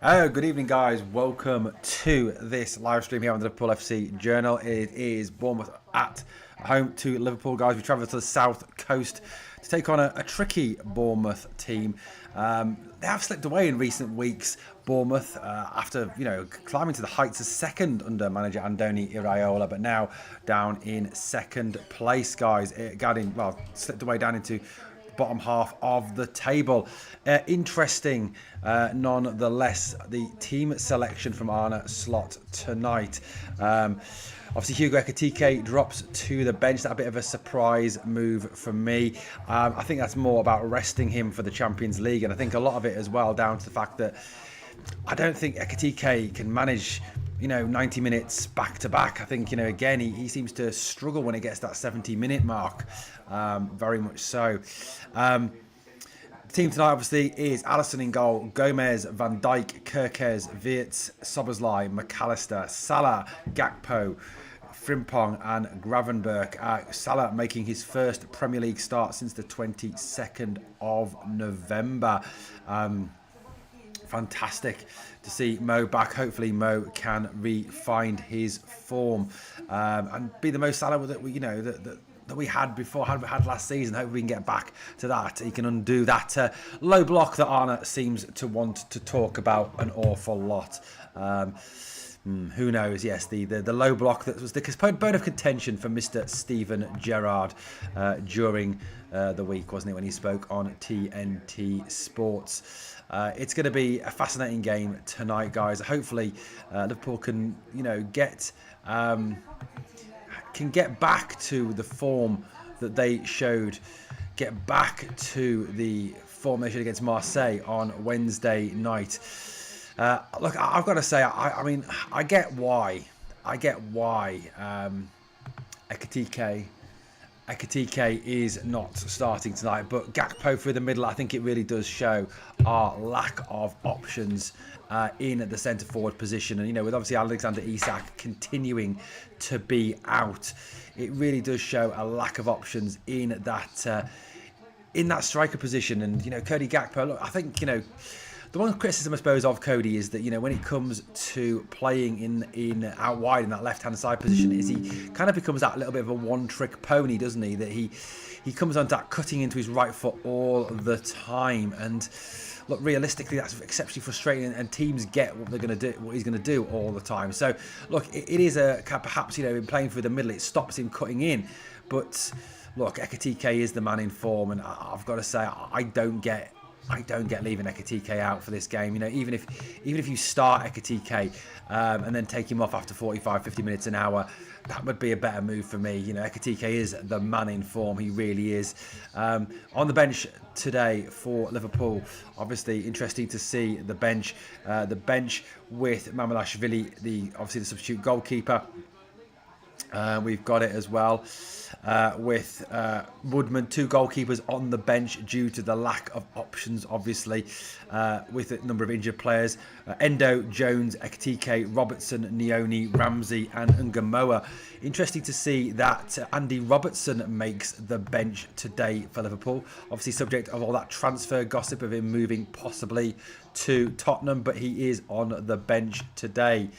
Oh, good evening, guys. Welcome to this live stream here on the Liverpool FC Journal. It is Bournemouth at home to Liverpool, guys. We travel to the south coast to take on a tricky Bournemouth team. They have slipped away in recent weeks, Bournemouth, after climbing to the heights of second under manager Andoni Iraola, but now down in second place, guys. Slipped away down into bottom half of the table. Interesting, nonetheless, the team selection from Arne Slot tonight. Obviously, Hugo Ekitike drops to the bench. That's a bit of a surprise move for me. I think that's more about resting him for the Champions League, and I think a lot of it as well down to the fact that I don't think Ekitike can manage 90 minutes back to back. I think, again, he seems to struggle when it gets that 70-minute mark. Very much so. The team tonight, obviously, is Alisson in goal, Gomez, Van Dijk, Kerkez, Wirtz, Szoboszlai, McAllister, Salah, Gakpo, Frimpong and Gravenberch. Salah making his first Premier League start since the 22nd of November. Fantastic to see Mo back. Hopefully Mo can re-find his form and be the Mo Salah that we had before, had last season. Hopefully we can get back to that. He can undo that low block that Arne seems to want to talk about an awful lot. Who knows? Yes, the low block that was the bone of contention for Mr. Steven Gerrard during the week, wasn't it, when he spoke on TNT Sports. It's going to be a fascinating game tonight, guys. Hopefully, Liverpool can get back to the form that they showed, get back to the form they showed against Marseille on Wednesday night. Look, I've got to say, I get why Ekitike is not starting tonight, but Gakpo through the middle, I think it really does show our lack of options in the centre forward position. And with obviously Alexander Isak continuing to be out, it really does show a lack of options in that striker position. And Cody Gakpo, look, I think the one criticism, I suppose, of Cody is that when it comes to playing in out wide in that left-hand side position, is he kind of becomes that little bit of a one-trick pony, doesn't he? That he comes on that cutting into his right foot all the time, and look, realistically, that's exceptionally frustrating, and teams get what they're going to do, what he's going to do all the time. So, look, it is perhaps in playing through the middle, it stops him cutting in, but look, Ekitike is the man in form, and I've got to say, I don't get leaving Ekitike out for this game. Even if you start Ekitike and then take him off after 45-50 minutes an hour, that would be a better move for me. Ekitike is the man in form. He really is. On the bench today for Liverpool, obviously interesting to see the bench. The bench with Mamardashvili, obviously the substitute goalkeeper. We've got it as well with Woodman, two goalkeepers on the bench due to the lack of options, obviously, with a number of injured players. Endo, Jones, Ekitike, Robertson, Nioni, Ramsey and Ngamoa. Interesting to see that Andy Robertson makes the bench today for Liverpool. Obviously subject of all that transfer gossip of him moving possibly to Tottenham, but he is on the bench today.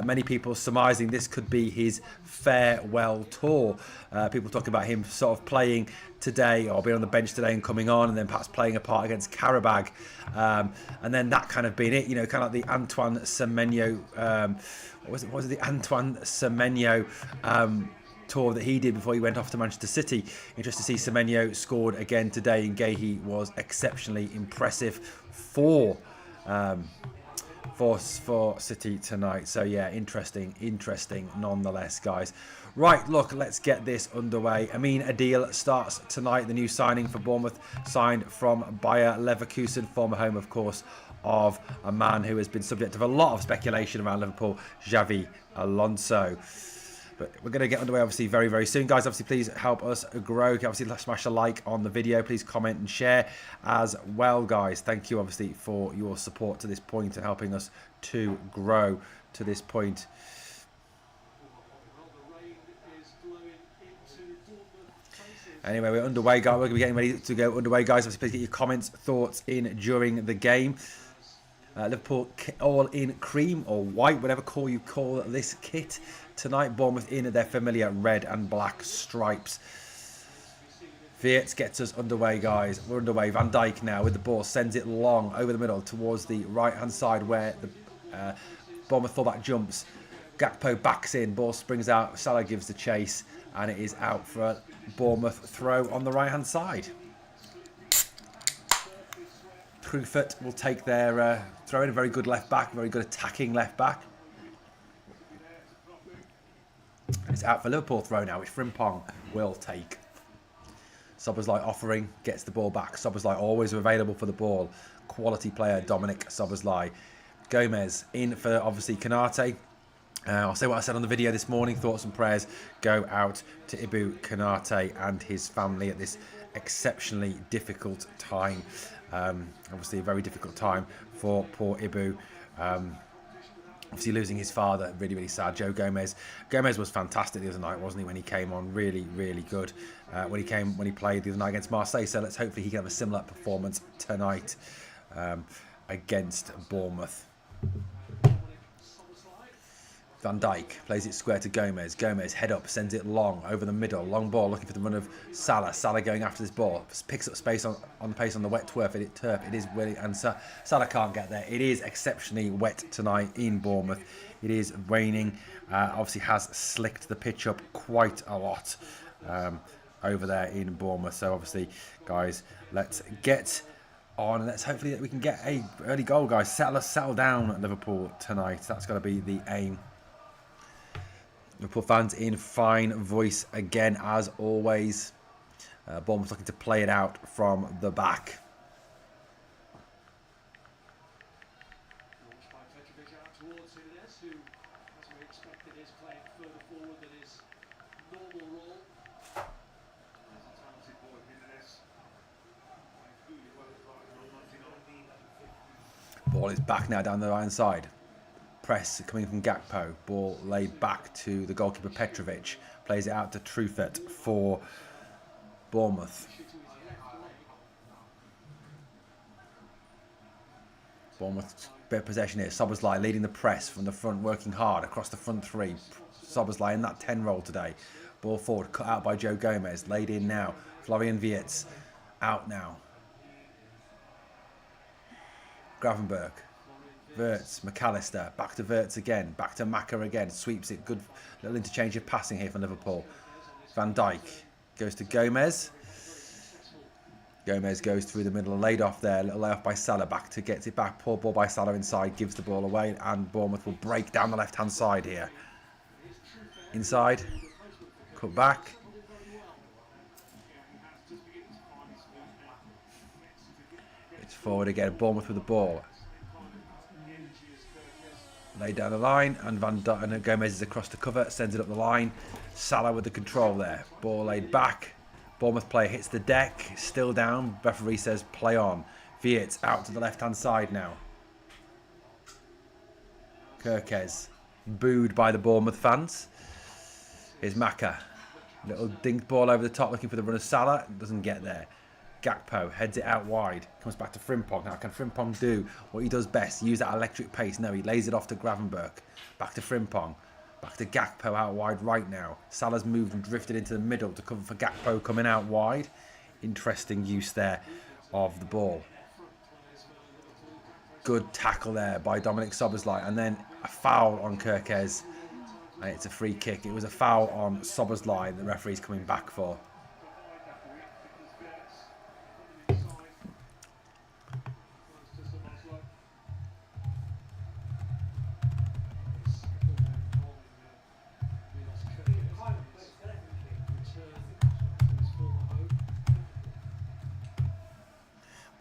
Many people surmising this could be his farewell tour. People talking about him sort of playing today or being on the bench today and coming on, and then perhaps playing a part against Karabag, and then that kind of being it. Kind of like the Antoine Semenyo, what was it the Antoine Semenyo tour that he did before he went off to Manchester City. Interesting to see Semenyo scored again today, and Guehi was exceptionally impressive for City tonight. So yeah, interesting nonetheless, guys. Right, look, let's get this underway. Amin Adil starts tonight, the new signing for Bournemouth, signed from Bayer Leverkusen, former home, of course, of a man who has been subject of a lot of speculation around Liverpool, Xavi Alonso. But we're going to get underway, obviously, very, very soon. Guys, obviously, please help us grow. Obviously, smash a like on the video. Please comment and share as well, guys. Thank you, obviously, for your support to this point and helping us to grow to this point. Anyway, we're underway, guys. We're going to be getting ready to go underway, guys. Obviously, please get your comments, thoughts in during the game. Liverpool all in cream or white, whatever call you call this kit tonight. Bournemouth in their familiar red and black stripes. Wirtz gets us underway, guys. We're underway. Van Dijk now with the ball. Sends it long over the middle towards the right-hand side where the Bournemouth fullback jumps. Gakpo backs in. Ball springs out. Salah gives the chase. And it is out for a Bournemouth throw on the right-hand side. Truffert will take their throw in. A very good left-back. Very good attacking left-back. And it's out for Liverpool throw now, which Frimpong will take. Szoboszlai offering, gets the ball back. Szoboszlai always available for the ball. Quality player, Dominic Szoboszlai. Gomez in for, obviously, Konate. I'll say what I said on the video this morning. Thoughts and prayers go out to Ibou Konate and his family at this exceptionally difficult time. Obviously, a very difficult time for poor Ibou. Obviously losing his father, really, really sad. Joe Gomez. Gomez was fantastic the other night, wasn't he? When he came on, really, really good. When he played the other night against Marseille. So let's hopefully he can have a similar performance tonight against Bournemouth. Van Dijk plays it square to Gomez. Gomez head up, sends it long over the middle. Long ball looking for the run of Salah. Salah going after this ball. Picks up space on pace on the wet turf. It is really, and Salah can't get there. It is exceptionally wet tonight in Bournemouth. It is raining. Obviously has slicked the pitch up quite a lot over there in Bournemouth. So obviously, guys, let's get on. Let's hopefully that we can get a early goal, guys. Settle down at Liverpool tonight. That's got to be the aim. Liverpool fans in fine voice again, as always. Bournemouth looking to play it out from the back. Ball is back now down the right hand side. Press coming from Gakpo. Ball laid back to the goalkeeper Petrovic. Plays it out to Truffert for Bournemouth. Bournemouth bit of possession here. Szoboszlai leading the press from the front, working hard across the front three. Szoboszlai in that 10 role today. Ball forward, cut out by Joe Gomez. Laid in now. Florian Wirtz out now. Gravenberch. Wirtz, McAllister, back to Wirtz again, back to Maka again, sweeps it, good little interchange of passing here for Liverpool. Van Dijk goes to Gomez. Gomez goes through the middle, laid off there, little layoff by Salah, back to gets it back, poor ball by Salah inside, gives the ball away, and Bournemouth will break down the left-hand side here. Inside, cut back. It's forward again, Bournemouth with the ball. Laid down the line, and Gomez is across the cover, sends it up the line. Salah with the control there. Ball laid back. Bournemouth player hits the deck, still down. Referee says play on. Wirtz out to the left-hand side now. Kirkes booed by the Bournemouth fans. Here's Maka. Little dinked ball over the top, looking for the run of Salah. Doesn't get there. Gakpo heads it out wide. Comes back to Frimpong. Now, can Frimpong do what he does best? Use that electric pace? No, he lays it off to Gravenberch. Back to Frimpong. Back to Gakpo out wide right now. Salah's moved and drifted into the middle to cover for Gakpo coming out wide. Interesting use there of the ball. Good tackle there by Dominic Szoboszlai. And then a foul on Kirkes. And it's a free kick. It was a foul on Szoboszlai the referee's coming back for.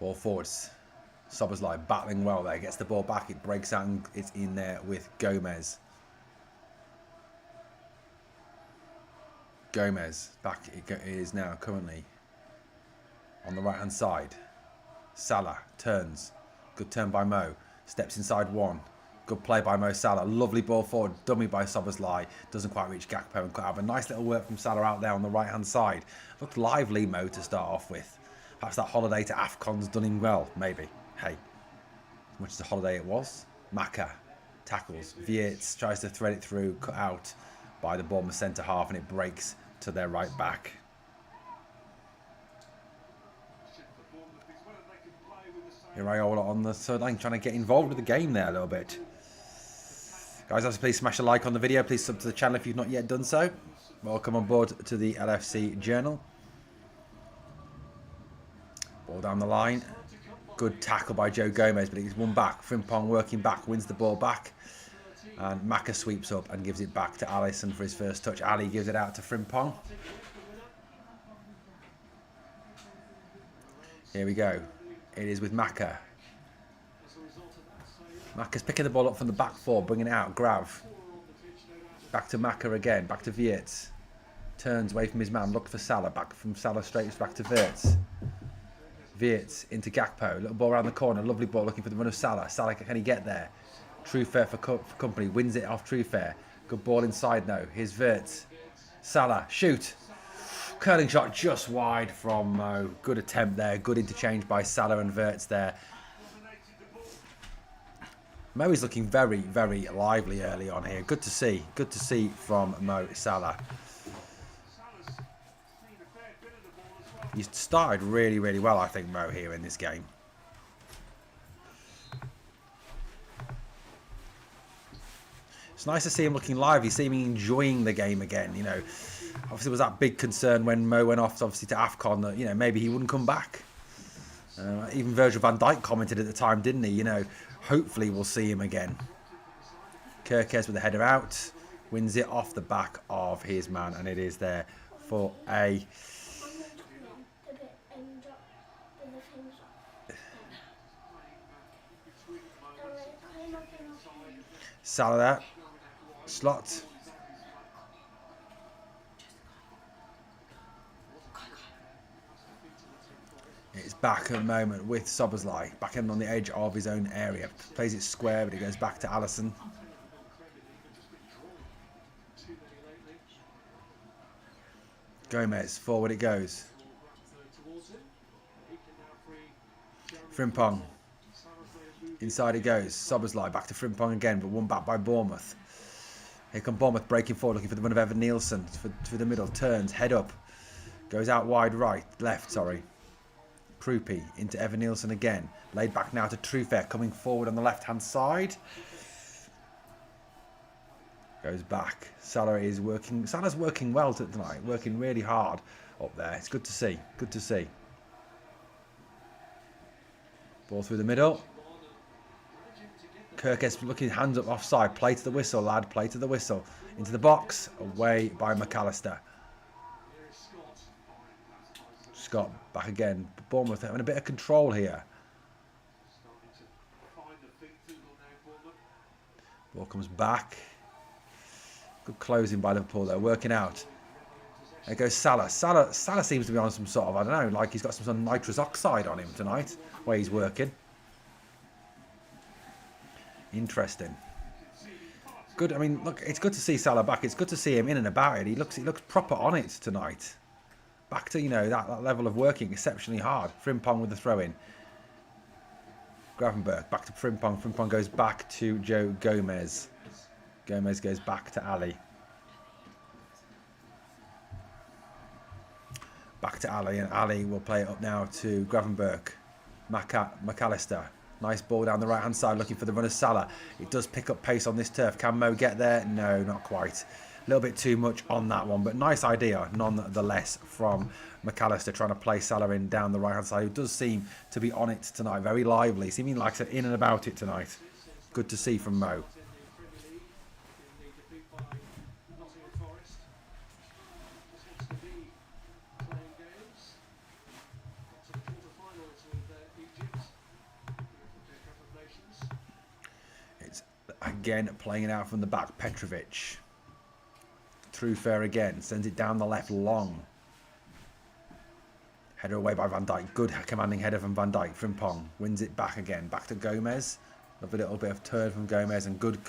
Ball forwards. Szoboszlai battling well there. Gets the ball back. It breaks out and it's in there with Gomez. Gomez back. It is now currently on the right hand side. Salah turns. Good turn by Mo. Steps inside one. Good play by Mo Salah. Lovely ball forward. Dummy by Szoboszlai. Doesn't quite reach Gakpo and cut out. A nice little work from Salah out there on the right hand side. Looked lively, Mo, to start off with. Perhaps that holiday to AFCON's done him well, maybe. Hey. Much as a holiday it was. Maka tackles. Viertz tries to thread it through, cut out by the Bournemouth centre half, and it breaks to their right back. Iraola on the third line, trying to get involved with the game there a little bit. Guys, also please smash a like on the video. Please sub to the channel if you've not yet done so. Welcome on board to the LFC Journal. Ball down the line. Good tackle by Joe Gomez, but he's won back. Frimpong working back, wins the ball back. And Maka sweeps up and gives it back to Alisson for his first touch. Ali gives it out to Frimpong. Here we go. It is with Maka. Maka's picking the ball up from the back four, bringing it out. Grav. Back to Maka again. Back to Viertz. Turns away from his man. Look for Salah. Back from Salah straight back to Viertz. Viertz into Gakpo. Little ball around the corner. Lovely ball looking for the run of Salah. Salah, can he get there? Truefair for company. Wins it off Truefair. Good ball inside now. Here's Viertz. Salah. Shoot. Curling shot just wide from Mo. Good attempt there. Good interchange by Salah and Viertz there. Mo is looking very, very lively early on here. Good to see. Good to see from Mo Salah. He's started really, really well, I think, Mo, here in this game. It's nice to see him looking lively, see him enjoying the game again, you know. Obviously, there was that big concern when Mo went off, obviously, to AFCON that, you know, maybe he wouldn't come back. Even Virgil van Dijk commented at the time, didn't he? You know, hopefully we'll see him again. Kerkez with the header out. Wins it off the back of his man, and it is there for a... Salah there. Slot. It's back at the moment with Szoboszlai. Back in on the edge of his own area. Plays it square, but it goes back to Alisson. Gomez, forward it goes. Frimpong. Inside it goes. Szoboszlai back to Frimpong again, but won back by Bournemouth. Here come Bournemouth breaking forward, looking for the run of Evan Nielsen for the middle. Turns, head up. Goes out wide left, sorry. Krupi into Evan Nielsen again. Laid back now to Truefair, coming forward on the left-hand side. Goes back. Salah is working. Salah's working well tonight, working really hard up there. It's good to see. Good to see. Ball through the middle. Kerkez looking, hands up offside. Play to the whistle, lad. Play to the whistle. Into the box. Away by McAllister. Scott back again. Bournemouth having a bit of control here. Ball comes back. Good closing by Liverpool there. Working out. There goes Salah. Salah seems to be on some sort of, I don't know, like he's got some sort of nitrous oxide on him tonight, where he's working. Interesting. Good. I mean, look, it's good to see Salah back. It's good to see him in and about it. He looks proper on it tonight. Back to, you know, that level of working exceptionally hard. Frimpong with the throw-in. Gravenberg back to Frimpong. Frimpong goes back to Joe Gomez. Gomez goes back to Ali. Back to Ali, and Ali will play it up now to Gravenberg. McAllister. Nice ball down the right-hand side, looking for the run of Salah. It does pick up pace on this turf. Can Mo get there? No, not quite. A little bit too much on that one, but nice idea, nonetheless, from McAllister trying to play Salah in down the right-hand side, who does seem to be on it tonight. Very lively, seeming like in and about it tonight. Good to see from Mo. It's again playing it out from the back. Petrovic. Truefair again, sends it down the left long. Header away by Van Dijk. Good commanding header from Van Dijk. Frimpong wins it back again. Back to Gomez. Lovely little bit of turn from Gomez and good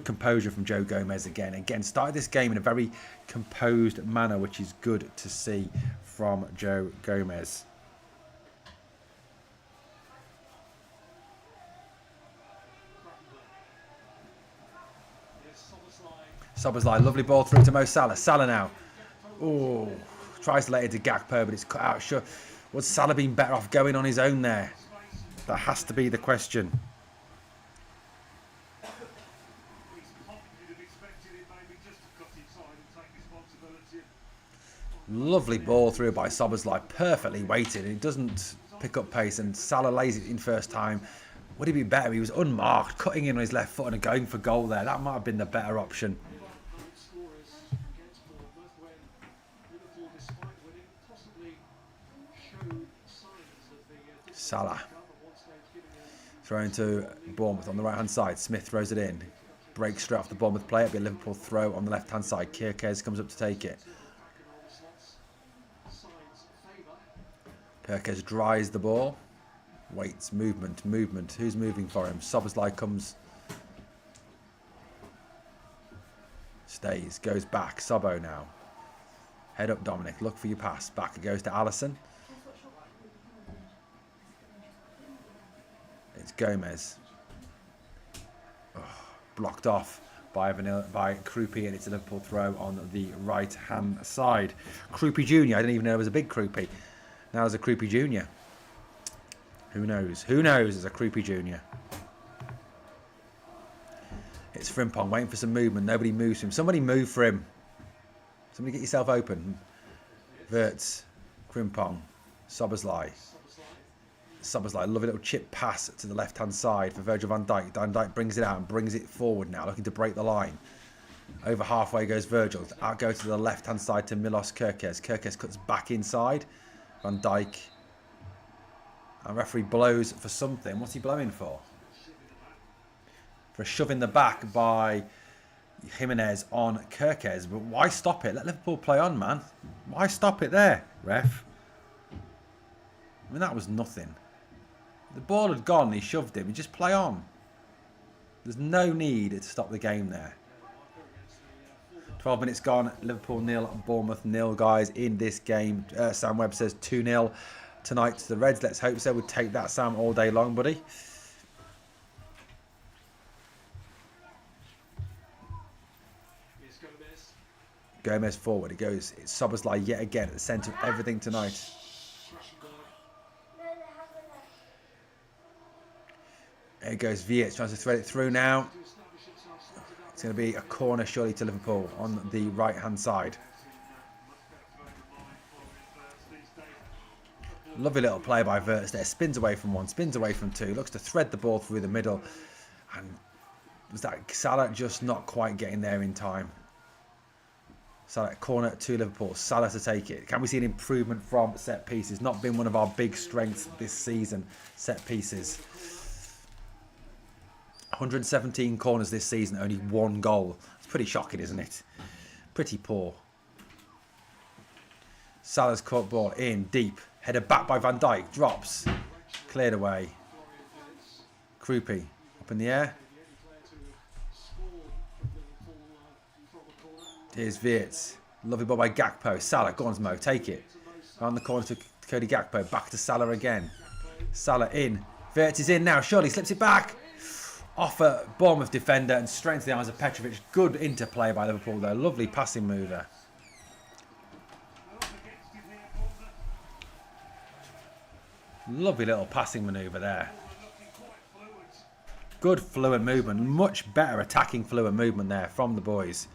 composure from Joe Gomez again. Again, started this game in a very composed manner, which is good to see from Joe Gomez. Szoboszlai, lovely ball through to Mo Salah. Salah now. Oh, tries to let it to Gakpo, but it's cut out. Sure. Would Salah been better off going on his own there? That has to be the question. Lovely ball through by Szoboszlai, perfectly weighted. It doesn't pick up pace, and Salah lays it in first time. Would he be better? He was unmarked, cutting in on his left foot and going for goal there. That might have been the better option. Salah. Thrown to Bournemouth on the right-hand side. Smith throws it in. Breaks straight off the Bournemouth player. It'll be a Liverpool throw on the left-hand side. Kirkez comes up to take it. Kirkez dries the ball. Waits. Movement. Movement. Who's moving for him? Szoboszlai comes. Stays. Goes back. Sobbo now. Head up, Dominic. Look for your pass. Back it goes to Alisson. It's Gomez. Oh, blocked off by Krupi, and it's a Liverpool throw on the right-hand side. Krupi Jr. I didn't even know there was a big Krupi. Now there's a Krupi Jr. Who knows? Who knows there's a Krupi Jr. It's Frimpong waiting for some movement. Nobody moves for him. Somebody move for him. Somebody get yourself open. Verts. Frimpong. Szoboszlai. Szoboszlai, lovely little chip pass to the left-hand side for Virgil van Dijk. Van Dijk brings it out and brings it forward now, looking to break the line. Over halfway goes Virgil. Out goes to the left-hand side to Milos Kirkez. Kirkez cuts back inside. Van Dijk. And referee blows for something. What's he blowing for? For a shove in the back by Jimenez on Kirkez. But why stop it? Let Liverpool play on, man. Why stop it there, ref? I mean, that was nothing. The ball had gone, he shoved him. He just play on. There's no need to stop the game there. 12 minutes gone. Liverpool 0, Bournemouth 0, guys, in this game. Sam Webb says 2-0 tonight to the Reds. Let's hope so. We'll take that, Sam, all day long, buddy. Gomez forward. It goes. It's Szoboszlai yet again at the centre of everything tonight. There goes Viet, trying to thread it through now. It's going to be a corner surely to Liverpool on the right-hand side. Lovely little play by Verts there. Spins away from one, spins away from two. Looks to thread the ball through the middle. And was that Salah just not quite getting there in time? Salah corner to Liverpool. Salah to take it. Can we see an improvement from set pieces? Not been one of our big strengths this season, set pieces. 117 corners this season, only 1 goal. It's pretty shocking, isn't it? Pretty poor. Salah's caught ball in deep. Headed back by Van Dijk. Drops. Cleared away. Krupi up in the air. Here's Wirtz. Lovely ball by Gakpo. Salah, go on, Mo. Take it. Around the corner to Cody Gakpo. Back to Salah again. Salah in. Wirtz is in now. Surely slips it back. Off a Bournemouth defender and straight into the arms of Petrovic. Good interplay by Liverpool there. Lovely passing move there. Lovely little passing manoeuvre there. Good fluid movement. Much better attacking fluid movement there from the boys.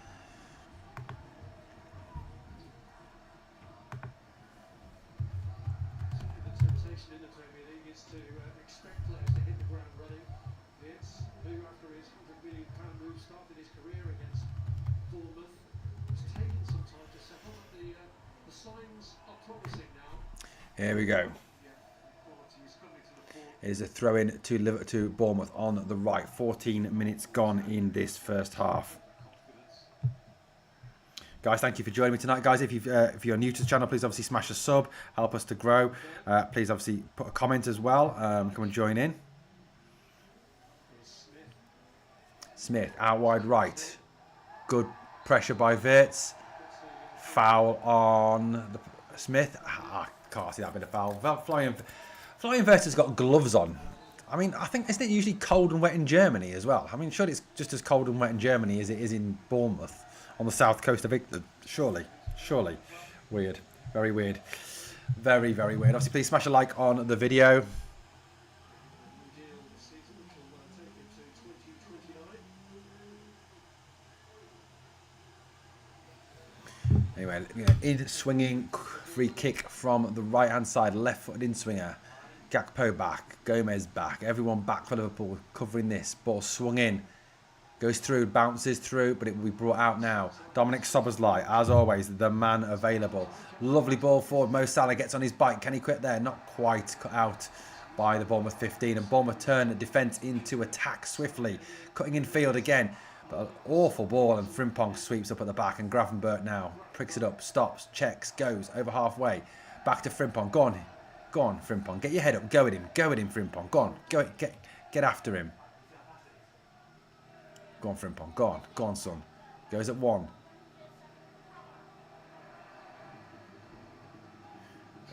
Here we go. It is a throw-in to Bournemouth on the right. 14 minutes gone in this first half. Guys, thank you for joining me tonight. Guys, if you're new to the channel, please obviously smash a sub. Help us to grow. Please obviously put a comment as well. Come and join in. Smith, out wide right. Good pressure by Wirtz. Foul on the Smith. Can't see that bit of foul. Flying Wirtz has got gloves on. I mean, I think, isn't it usually cold and wet in Germany as well? I mean, sure, it's just as cold and wet in Germany as it is in Bournemouth. on the south coast of England. Surely. Weird. Very weird. Very, very weird. Obviously, please smash a like on the video. Anyway, in swinging, free kick from the right hand side, left footed in swinger. Gakpo back, Gomez back, everyone back for Liverpool, covering this. Ball swung in, goes through, bounces through, but it will be brought out now. Dominic Szoboszlai, as always, the man available. Lovely ball forward. Mo Salah gets on his bike. Can he quit there? Not quite cut out by the Bournemouth 15. And Bournemouth turn the defence into attack swiftly. Cutting in field again. But an awful ball, and Frimpong sweeps up at the back. And Gravenberch now pricks it up, stops, checks, goes over halfway. Back to Frimpong. Go on, Frimpong. Get your head up. Go at him, Frimpong. Go on, get after him. Go on, Frimpong. Go on, son. Goes at one.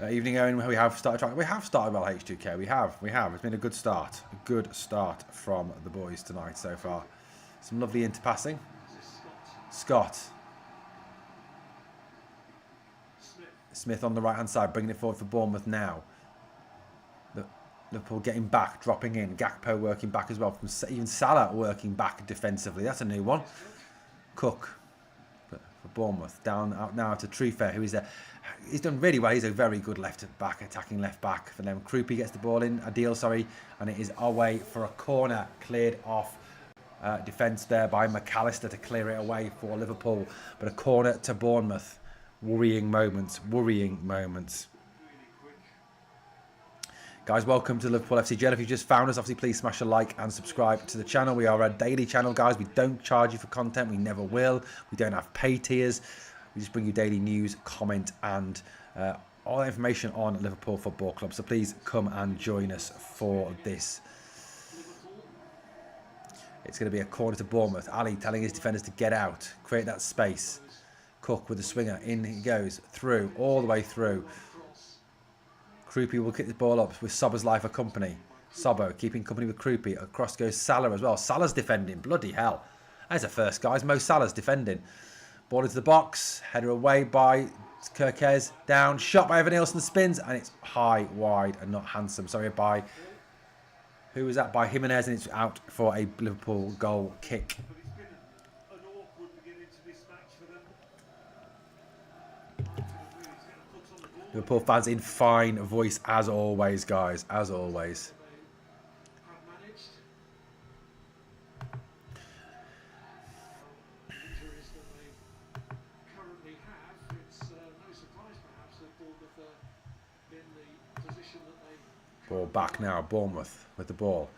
Evening, Owen. We have started well, H2K. We have. It's been a good start. A good start from the boys tonight so far. Some lovely interpassing. Scott. Smith on the right-hand side, bringing it forward for Bournemouth now. Liverpool getting back, dropping in. Gakpo working back as well. From even Salah working back defensively. That's a new one. Cook for Bournemouth. Down out now to Truffert, who is there. He's done really well. He's a very good attacking left back for them. Krupi gets the ball in. Adil, sorry. And it is away for a corner. Cleared off. Defence there by McAllister to clear it away for Liverpool. But a corner to Bournemouth. Worrying moments. Guys, welcome to Liverpool FC Gel. If you just found us, obviously please smash a like and subscribe to the channel. We are a daily channel, guys. We don't charge you for content. We never will. We don't have pay tiers. We just bring you daily news, comment, and all the information on Liverpool Football Club. So please come and join us for this. It's going to be a corner to Bournemouth. Ali telling his defenders to get out, create that space. Cook with the swinger. In he goes, through, all the way through. Krupi will kick the ball up with Szoboszlai for company. Sobo keeping company with Krupi. Across goes Salah as well. Salah's defending. Bloody hell. There's a first, guys. Mo Salah's defending. Ball into the box. Header away by Kirkez. Down. Shot by Evan Nielsen. Spins. And it's high, wide, and not handsome. Sorry, by... Who was that? By Jimenez, and it's out for a Liverpool goal kick. Liverpool fans in fine voice as always, guys. As always. Ball back now, Bournemouth with the ball.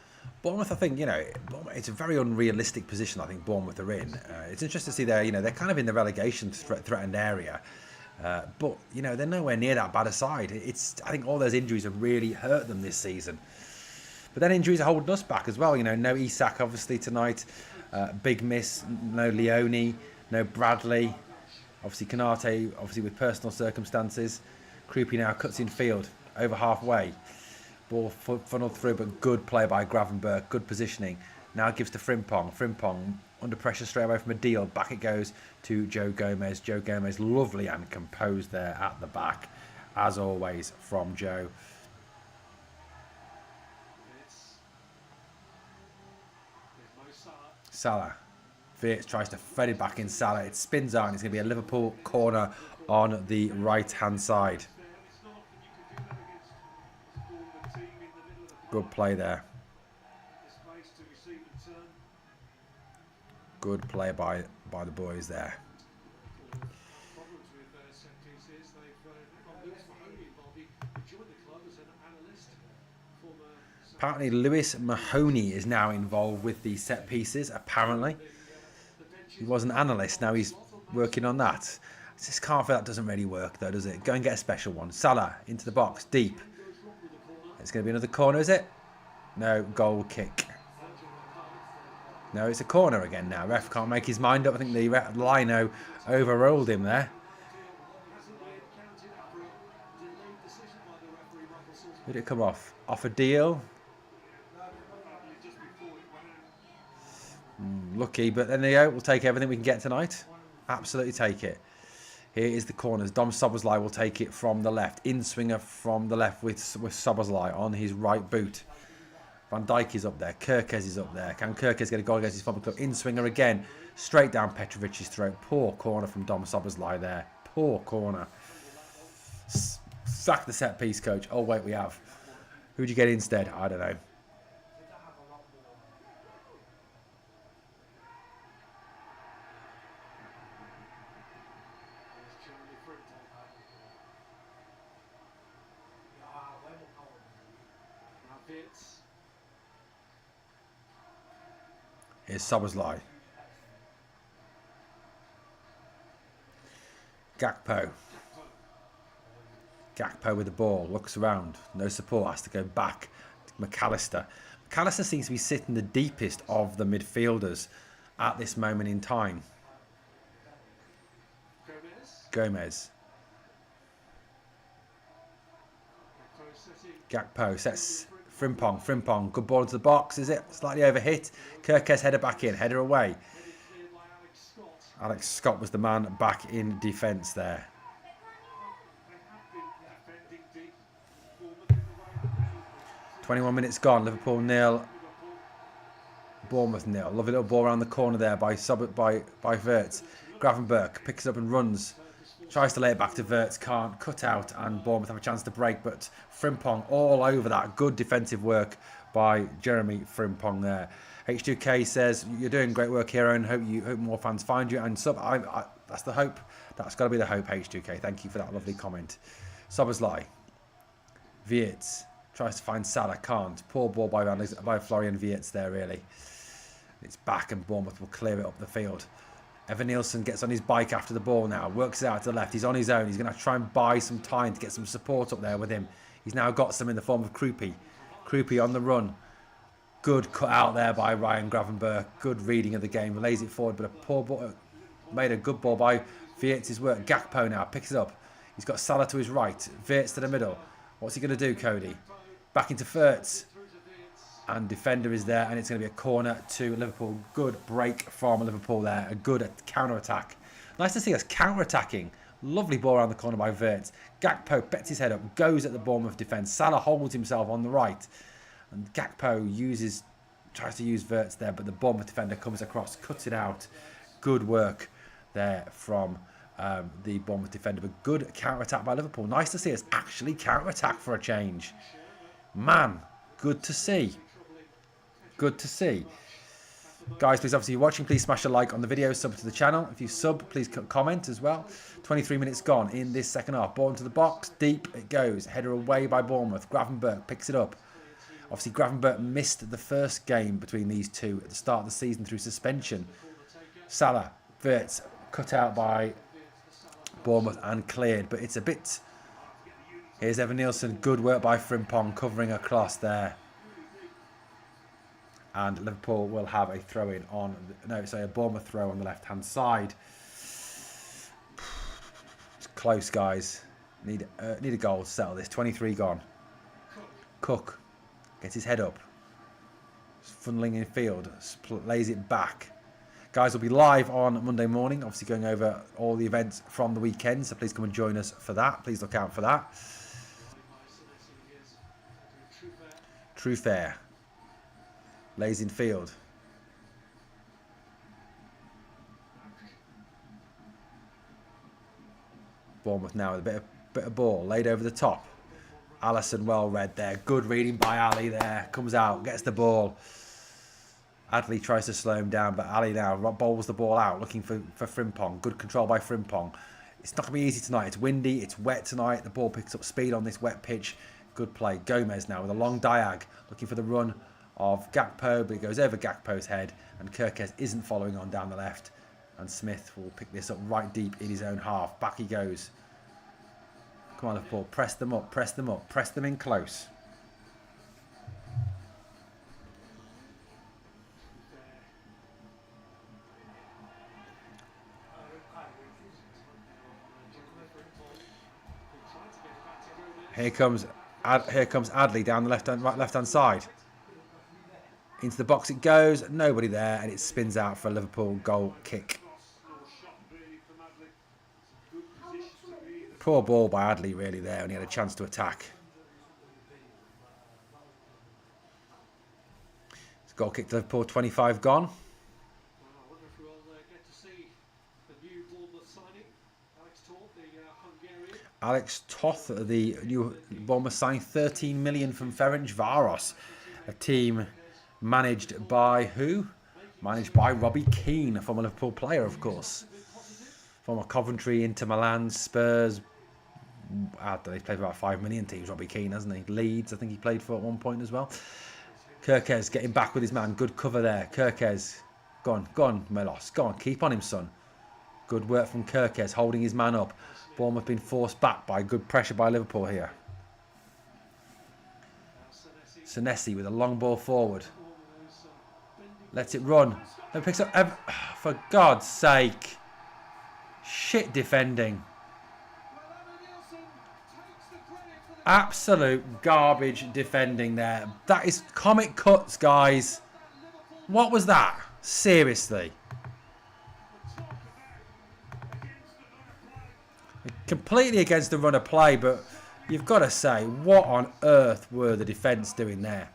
Bournemouth, I think, it's a very unrealistic position I think Bournemouth are in. It's interesting to see they're kind of in the relegation threatened area. But, they're nowhere near that bad a side. I think all those injuries have really hurt them this season. But then injuries are holding us back as well. No Isak, obviously, tonight. Big miss. No Leone. No Bradley. Obviously, Kanate, obviously, with personal circumstances. Krupi now cuts in field, over halfway. Ball funneled through, but good play by Gravenberch. Good positioning. Now gives to Frimpong. Frimpong under pressure straight away from a deal. Back it goes to Joe Gomez. Joe Gomez, lovely and composed there at the back, as always, from Joe. Salah. Wirtz tries to thread it back in Salah. It spins out, and it's going to be a Liverpool corner on the right-hand side. Good play there. Good play by the boys there. Apparently Lewis Mahoney is now involved with the set pieces, apparently. He was an analyst, now he's working on that. I just can't feel that doesn't really work though, does it? Go and get a special one. Salah into the box, deep. It's going to be another corner, is it? No, goal kick. No, it's a corner again now. Ref can't make his mind up. I think the lino overruled him there. Who did it come off? Off a deal. Lucky, but then there you go. We'll take everything we can get tonight. Absolutely take it. Here is the corners. Dom Szoboszlai will take it from the left. In-swinger from the left with Szoboszlai on his right boot. Van Dijk is up there. Kerkez is up there. Can Kerkez get a goal against his former club? In-swinger again. Straight down Petrovic's throat. Poor corner from Dom Szoboszlai there. Poor corner. Sack the set piece, coach. Oh, wait, we have. Who'd you get instead? I don't know. Here's Szoboszlai. Gakpo. Gakpo with the ball. Looks around. No support. Has to go back to McAllister. McAllister seems to be sitting the deepest of the midfielders at this moment in time. Gomez. Gakpo sets Frimpong. Frimpong. Good ball into the box. Is it? Slightly overhit. Kerkez header back in. Header away. Alex Scott was the man back in defence there. "21 minutes gone. Liverpool 0. Bournemouth 0. Lovely little ball around the corner there by Wirtz. Gravenberch picks it up and runs. Tries to lay it back to Wirtz. Can't. Cut out and Bournemouth have a chance to break. But Frimpong all over that. Good defensive work by Jeremy Frimpong there. H2K says, "You're doing great work here and hope more fans find you." And sub, that's the hope. That's got to be the hope, H2K. Thank you for that lovely comment. Szoboszlai. Wirtz. Tries to find Salah, can't. Poor ball by Florian Wirtz there, really. It's back and Bournemouth will clear it up the field. Evan Nielsen gets on his bike after the ball now. Works it out to the left. He's on his own. He's going to try and buy some time to get some support up there with him. He's now got some in the form of Krupi. Krupi on the run. Good cut out there by Ryan Gravenberch. Good reading of the game. Lays it forward, but a poor ball. Made a good ball by Wirtz's work. Gakpo now picks it up. He's got Salah to his right. Wirtz to the middle. What's he going to do, Cody? Back into Wirtz. And defender is there, and it's going to be a corner to Liverpool. Good break from Liverpool there. A good counter-attack. Nice to see us counter-attacking. Lovely ball around the corner by Wirtz. Gakpo bets his head up, goes at the Bournemouth defence. Salah holds himself on the right. And Gakpo tries to use Wirtz there, but the Bournemouth defender comes across, cuts it out. Good work there from the Bournemouth defender. But good counter-attack by Liverpool. Nice to see us actually counter-attack for a change. Man, good to see. Good to see. Guys, please, obviously, if you're watching, please smash a like on the video, sub to the channel. If you sub, please comment as well. 23 minutes gone in this second half. Ball into the box, deep it goes. Header away by Bournemouth. Gravenberch picks it up. Obviously, Gravenberch missed the first game between these two at the start of the season through suspension. Salah, Wirtz, cut out by Bournemouth and cleared, but it's a bit... Here's Evan Nielsen. Good work by Frimpong, covering across there. And Liverpool will have a throw-in on... a Bournemouth throw on the left-hand side. It's close, guys. Need a goal to settle this. 23 gone. Cook gets his head up. Funneling in field. Lays it back. Guys, will be live on Monday morning. Obviously going over all the events from the weekend. So please come and join us for that. Please look out for that. True fair. Lays in field. Bournemouth now with a bit of ball laid over the top. Alisson well read there. Good reading by Ali there. Comes out, gets the ball. Adley tries to slow him down, but Ali now bowls the ball out, looking for Frimpong. Good control by Frimpong. It's not going to be easy tonight. It's windy, it's wet tonight. The ball picks up speed on this wet pitch. Good play. Gomez now with a long diag, looking for the run of Gakpo, but he goes over Gakpo's head, and Kerkez isn't following on down the left. And Smith will pick this up right deep in his own half. Back he goes. Come on, Liverpool. Press them up, press them up, press them in close. Here comes Adley down the left-hand side. Into the box it goes. Nobody there, and it spins out for a Liverpool goal kick. Poor ball by Adley, really, there, when he had a chance to attack. It's goal kick to Liverpool, 25 gone. Alex Toth, the new Bournemouth signed 13 million from Ferencváros, a team managed by who? Managed by Robbie Keane, a former Liverpool player, of course. Former Coventry, Inter Milan, Spurs. I don't know, he's played for about 5 million teams, Robbie Keane, hasn't he? Leeds, I think he played for at one point as well. Kirkes getting back with his man. Good cover there. Kirkes. Go on, Melos. Go on, keep on him, son. Good work from Kirkes, holding his man up. Bournemouth being forced back by good pressure by Liverpool here. Senesi with a long ball forward. Lets it run. Then picks up... For God's sake. Shit defending. Absolute garbage defending there. That is comic cuts, guys. What was that? Seriously. Completely against the run of play, but you've got to say, what on earth were the defence doing there?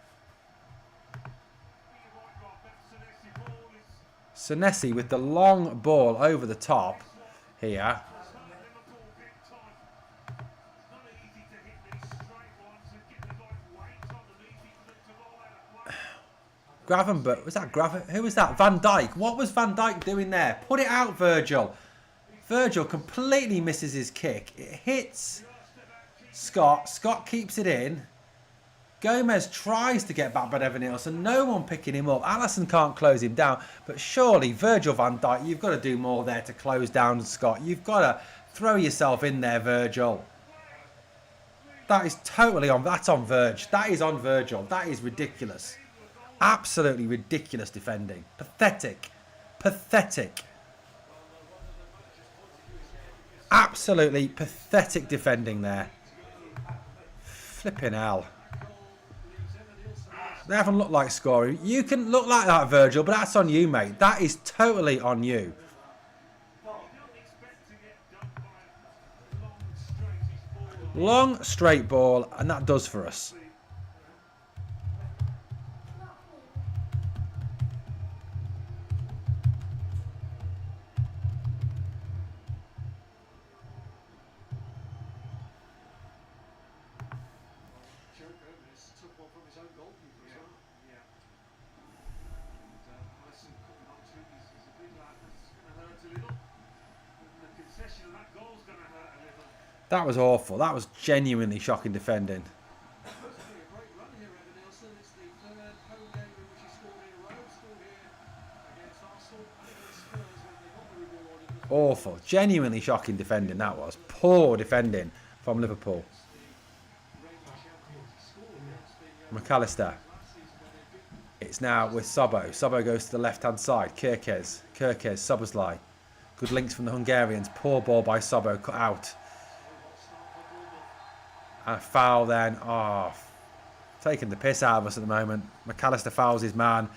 Senesi with the long ball over the top here. Gravenberch, was that Graven? Who was that? Van Dijk. What was Van Dijk doing there? Put it out, Virgil. Virgil completely misses his kick. It hits Scott. Scott keeps it in. Gomez tries to get back by Evan-Nielsen. No one picking him up. Alisson can't close him down. But surely, Virgil van Dijk, you've got to do more there to close down Scott. You've got to throw yourself in there, Virgil. That is totally on. That's on Virg. That is on Virgil. That is ridiculous. Absolutely ridiculous defending. Pathetic. Pathetic. Absolutely pathetic defending there. Flipping hell. They haven't looked like scoring. You can look like that, Virgil, but that's on you, mate. That is totally on you. Long, straight ball, and that does for us. That was awful. That was genuinely shocking defending. Awful. Genuinely shocking defending, that was. Poor defending from Liverpool. McAllister. It's now with Sobo. Sobo goes to the left-hand side. Kirkes. Soboslai. Good links from the Hungarians. Poor ball by Sobo. Cut out. And a foul then. Oh, taking the piss out of us at the moment. McAllister fouls his man.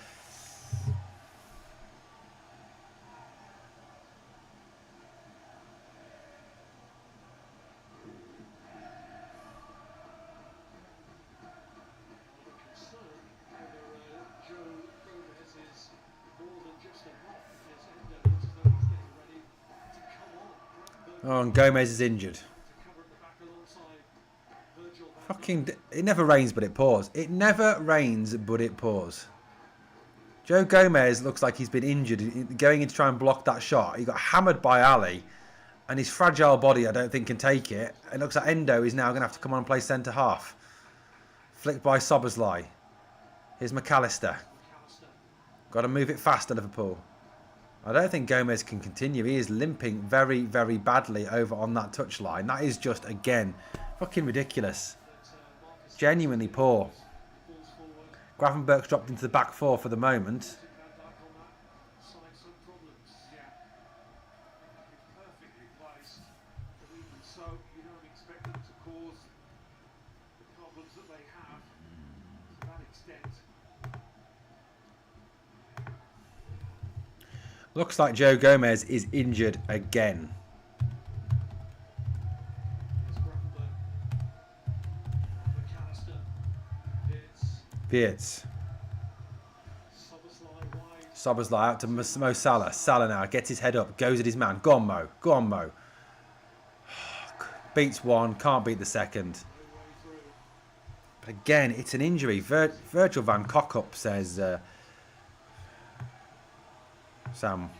Oh, and Gomez is injured. Fucking... It never rains, but it pours. It never rains, but it pours. Joe Gomez looks like he's been injured going in to try and block that shot. He got hammered by Ali, and his fragile body, I don't think, can take it. It looks like Endo is now going to have to come on and play centre-half. Flicked by Soboslai. Here's McAllister. Got to move it faster, Liverpool. I don't think Gomez can continue. He is limping very, very badly over on that touchline. That is just, again, fucking ridiculous. Genuinely poor. Gravenberch's dropped into the back four for the moment. Looks like Joe Gomez is injured again. Beards. Szoboszlai out to Mo Salah. Salah now gets his head up, goes at his man. Go on, Mo. Go on, Mo. Beats one, can't beat the second. But again, it's an injury. Virgil van Cockup says Sam.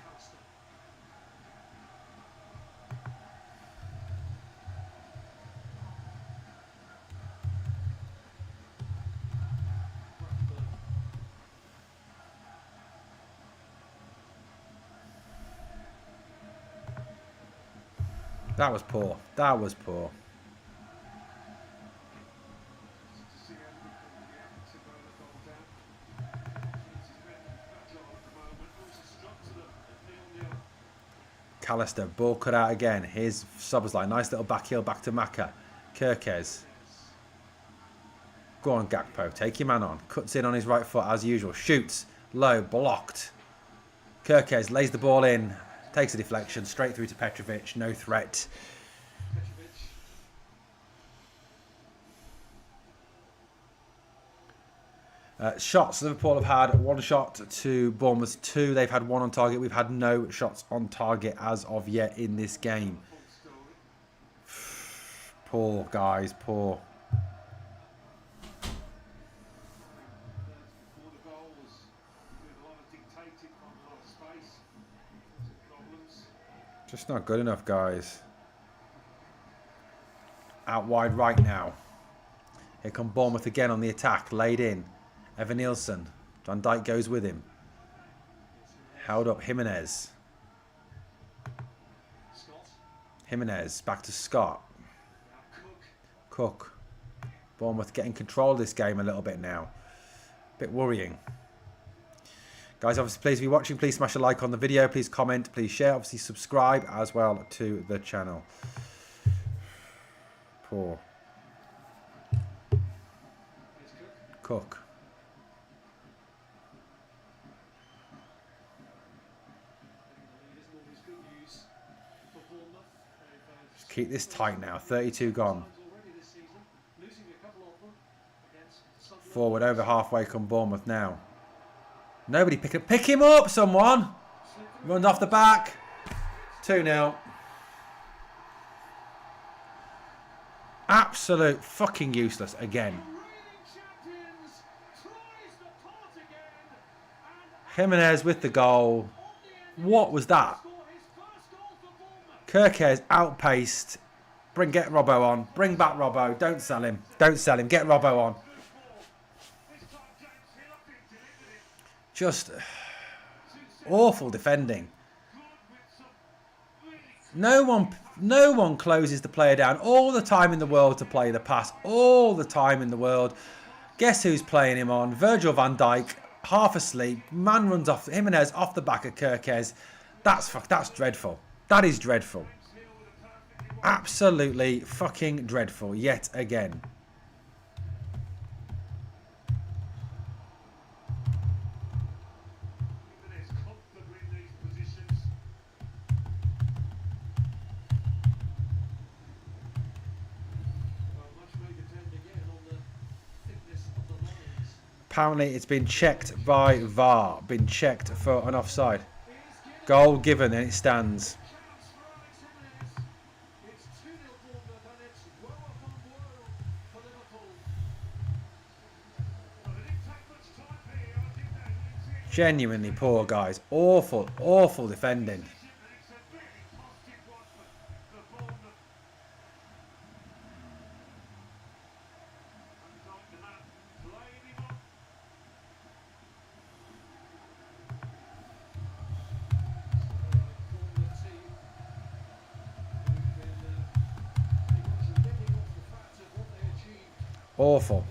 That was poor. That was poor. Callister, ball cut out again. Here's Szoboszlai. Nice little back heel back to Maka. Kerkez. Go on, Gakpo. Take your man on. Cuts in on his right foot as usual. Shoots. Low. Blocked. Kerkez lays the ball in. Takes a deflection. Straight through to Petrovic. No threat. Shots. Liverpool have had one shot to Bournemouth 2. They've had one on target. We've had no shots on target as of yet in this game. Poor, guys. Poor. Just not good enough, guys. Out wide right now. Here come Bournemouth again on the attack. Laid in. Evan Nielsen. Van Dijk goes with him. Held up Jimenez. Jimenez back to Scott. Cook. Bournemouth getting control of this game a little bit now. Bit worrying. Guys, obviously, please, if you're watching, please smash a like on the video. Please comment, please share. Obviously, subscribe as well to the channel. Poor. Cook. Just keep this tight now. 32 gone. Forward over halfway come Bournemouth now. Nobody pick him up, someone. Runs off the back. 2-0. Absolute fucking useless again. Jimenez with the goal. What was that? Kerkez outpaced. Get Robbo on. Bring back Robbo. Don't sell him. Don't sell him. Get Robbo on. Just awful defending. No one closes the player down. All the time in the world to play the pass. All the time in the world. Guess who's playing him on? Virgil van Dijk, half asleep. Man runs off. Jimenez off the back of Kerkez. That's dreadful. That is dreadful. Absolutely fucking dreadful. Yet again. Apparently it's been checked by VAR. Been checked for an offside. Goal given and it stands. Genuinely poor, guys. Awful, awful defending. Awful.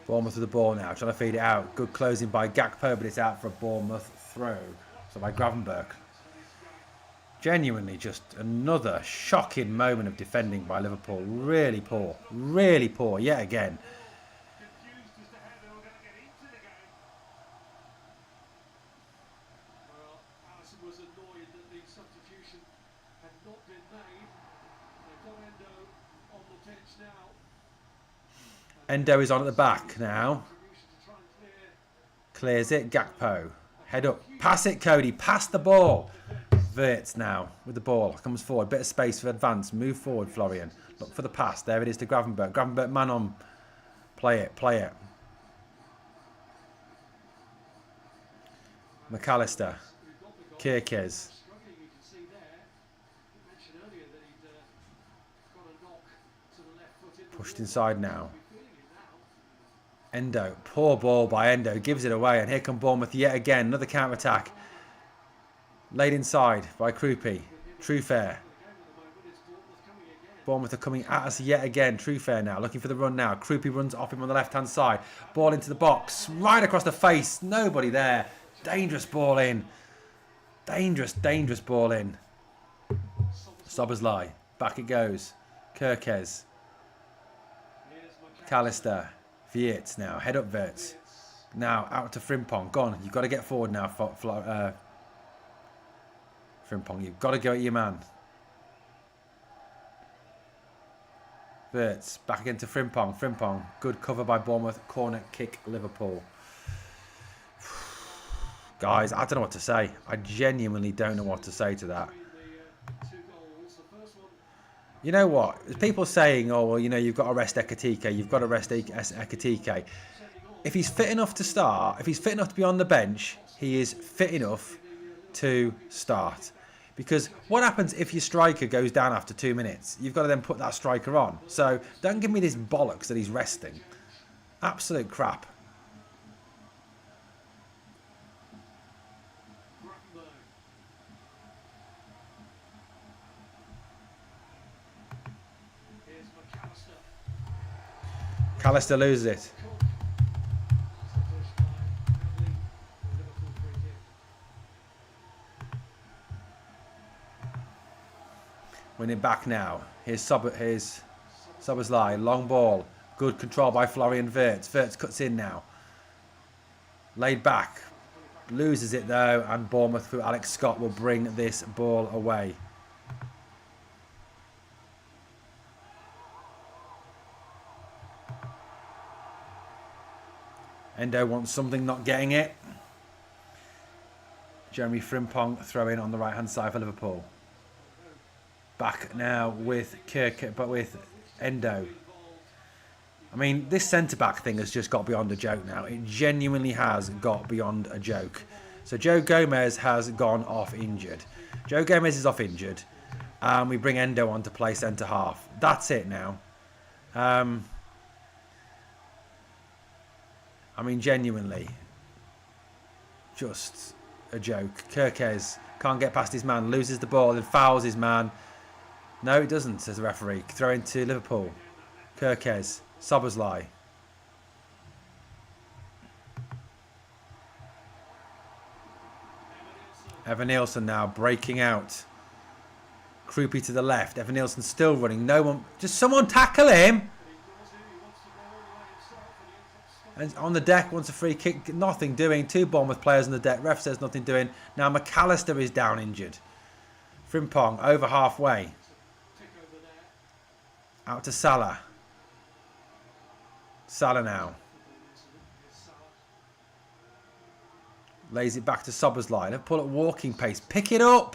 Bournemouth with the ball now, trying to feed it out. Good closing by Gakpo, but it's out for a Bournemouth throw. So by Gravenberg. Genuinely just another shocking moment of defending by Liverpool. Really poor. Really poor, yet again. Endo is on at the back now. Clears it. Gakpo. Head up. Pass it, Cody. Pass the ball. Wirtz now with the ball. Comes forward. Bit of space for advance. Move forward, Florian. Look for the pass. There it is to Gravenberch. Gravenberch, man on. Play it. Play it. McAllister. Kirkes. Pushed inside now. Endo. Poor ball by Endo. Gives it away. And here come Bournemouth yet again. Another counter-attack. Laid inside by Krupi. Truefair. Bournemouth are coming at us yet again. Truefair now. Looking for the run now. Krupi runs off him on the left-hand side. Ball into the box. Right across the face. Nobody there. Dangerous ball in. Dangerous, dangerous ball in. Szoboszlai. Back it goes. Kirkes. McAllister. Wirtz now. Head up Wirtz. Now out to Frimpong. Gone. You've got to get forward now. Frimpong. You've got to go at your man. Wirtz. Back again to Frimpong. Frimpong. Good cover by Bournemouth. Corner kick Liverpool. Guys, I don't know what to say. I genuinely don't know what to say to that. You know what? There's people saying, oh, well, you know, you've got to rest Ekitike. You've got to rest Ekitike. If he's fit enough to start, if he's fit enough to be on the bench, he is fit enough to start. Because what happens if your striker goes down after 2 minutes? You've got to then put that striker on. So don't give me this bollocks that he's resting. Absolute crap. McAllister loses it. Winning back now. Here's Szoboszlai. Long ball. Good control by Florian Wirtz. Wirtz cuts in now. Laid back. Loses it though. And Bournemouth through Alex Scott will bring this ball away. Endo wants something, not getting it. Jeremy Frimpong throwing on the right hand side for Liverpool. Back now with Kirk, but with Endo. I mean, this centre-back thing has just got beyond a joke now. It genuinely has got beyond a joke. So Joe Gomez has gone off injured. Joe Gomez is off injured. And we bring Endo on to play centre-half. That's it now. I mean, genuinely, just a joke. Kirkes can't get past his man, loses the ball and fouls his man. No, it doesn't, says the referee. Throw into Liverpool. Kirkes, Szoboszlai. Evan Nielsen now breaking out. Krupi to the left. Evan Nielsen still running. No one, just someone tackle him. And on the deck, wants a free kick. Nothing doing. 2 Bournemouth players on the deck. Ref says nothing doing. Now McAllister is down injured. Frimpong over halfway. Out to Salah. Salah now. Lays it back to Szoboszlai. Liverpool at walking pace. Pick it up.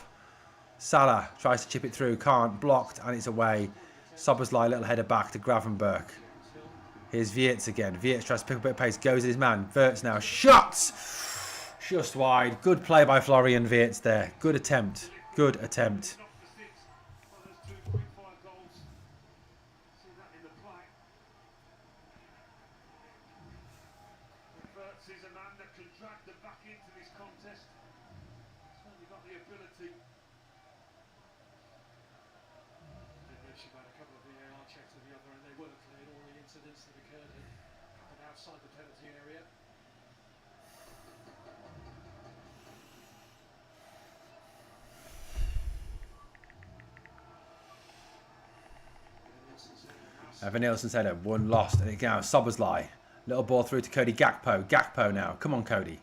Salah tries to chip it through. Can't. Blocked. And it's away. Szoboszlai, little header back to Gravenberch. Here's Wirtz again. Wirtz tries to pick up a bit of pace. Goes at his man. Wirtz now. Shots! Just wide. Good play by Florian Wirtz there. Good attempt. Good attempt. Evan Nielsen's header, 1 lost, and it goes Szoboszlai. Little ball through to Cody Gakpo. Gakpo now. Come on, Cody.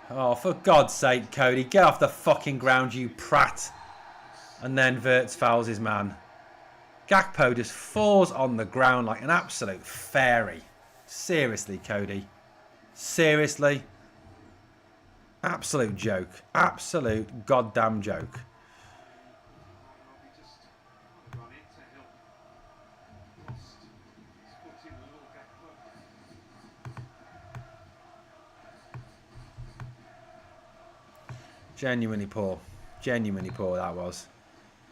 Oh, for God's sake, Cody. Get off the fucking ground, you prat. And then Wirtz fouls his man. Gakpo just falls on the ground like an absolute fairy. Seriously, Cody. Seriously. Absolute joke. Absolute goddamn joke. Genuinely poor. Genuinely poor that was.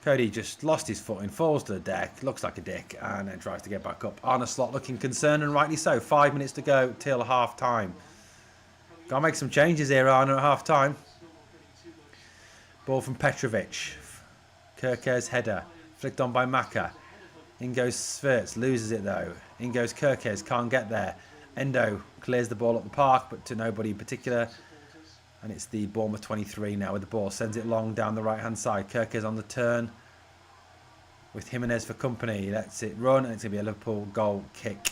Cody just lost his footing, falls to the deck, looks like a dick, and then tries to get back up. Arne Slot looking concerned, and rightly so. 5 minutes to go till half time. Gotta make some changes here, Arne, at half time. Ball from Petrovic. Kerkez header. Flicked on by Maka. In goes Svirts, loses it though. In goes Kerkez, can't get there. Endo clears the ball up the park, but to nobody in particular. And it's the Bournemouth 23 now with the ball. Sends it long down the right-hand side. Kerkez on the turn. With Jimenez for company. He lets it run, and it's going to be a Liverpool goal kick.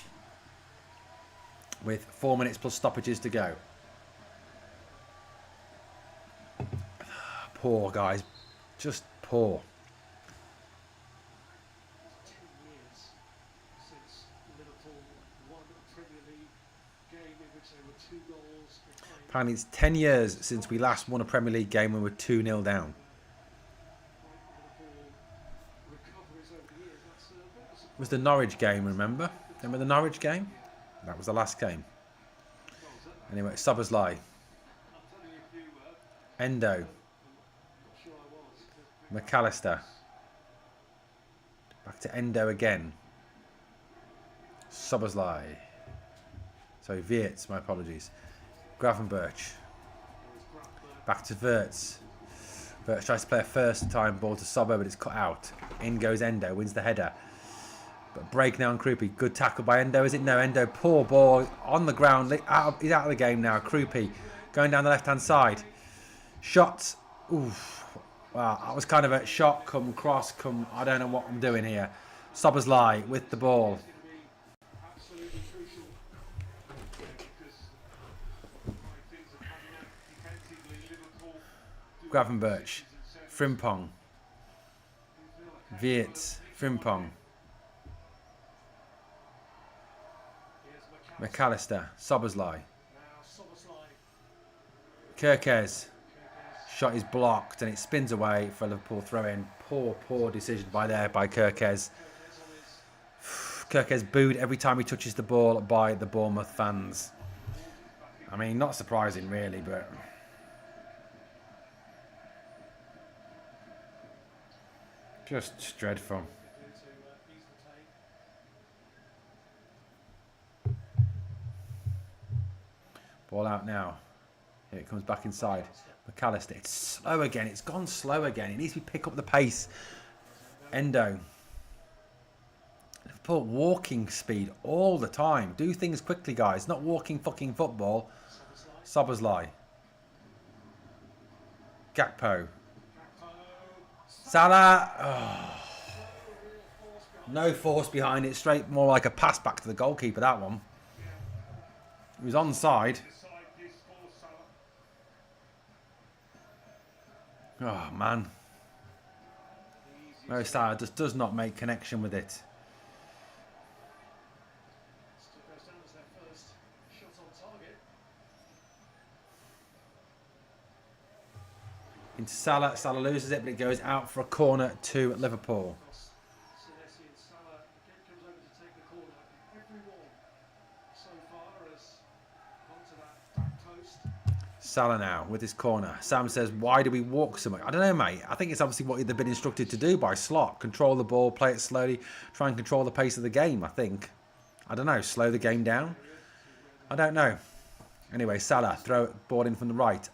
With 4 minutes plus stoppages to go. Poor, guys. Just poor. 10 years since Liverpool won a Premier League game in which they were 2 goals behind. Apparently it's 10 years since we last won a Premier League game when we were 2-0 down. It was the Norwich game, remember? Remember the Norwich game? That was the last game. Anyway, Szoboszlai. Endo. McAllister. Back to Endo again. Szoboszlai. Sorry, Wirtz, my apologies. Gravenberch. Back to Wirtz. Wirtz tries to play a first time ball to Sobbo, but it's cut out. In goes Endo, wins the header. But break now on Krupi. Good tackle by Endo, is it? No, Endo, poor ball on the ground. He's out of the game now. Krupi going down the left-hand side. Shot. Oof. Wow, that was kind of a shot, come cross, come... I don't know what I'm doing here. Szoboszlai with the ball. Gravenberch. Frimpong. Wirtz. Frimpong. McAllister. Szoboszlai. Kerkez. Shot is blocked and it spins away for Liverpool throw-in. Poor decision by Kerkez. Kerkez booed every time he touches the ball by the Bournemouth fans. I mean, not surprising really, but... just dreadful. Ball out now. Here it comes back inside. McAllister. It's slow again. It's gone slow again. It needs to pick up the pace. Endo. Liverpool walking speed all the time. Do things quickly, guys. Not walking fucking football. Szoboszlai. Gakpo. Salah. Oh. No force behind it. Straight, more like a pass back to the goalkeeper, that one. He was onside. Oh, man. Mo Salah just does not make connection with it. Into Salah. Salah loses it, but it goes out for a corner to Liverpool. Salah now with his corner. Sam says, why do we walk so much? I don't know, mate. I think it's obviously what they've been instructed to do by Slot. Control the ball, play it slowly, try and control the pace of the game, I think. I don't know, slow the game down? I don't know. Anyway, Salah, throw it, ball in from the right.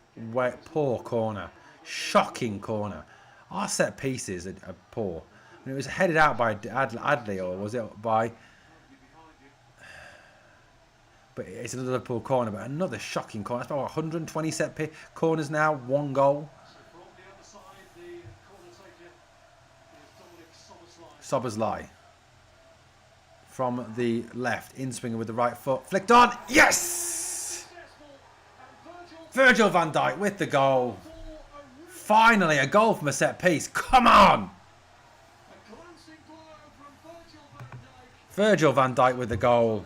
Poor corner. Shocking corner. Our set pieces are poor. I mean, it was headed out by Adley, or was it by... But it's another Liverpool corner, but another shocking corner. That's about 120 set corners now, 1 goal. Szoboszlai. From the left, in swinger with the right foot. Flicked on. Yes! Virgil van Dijk with the goal. Finally, a goal from a set piece. Come on! Virgil van Dijk with the goal.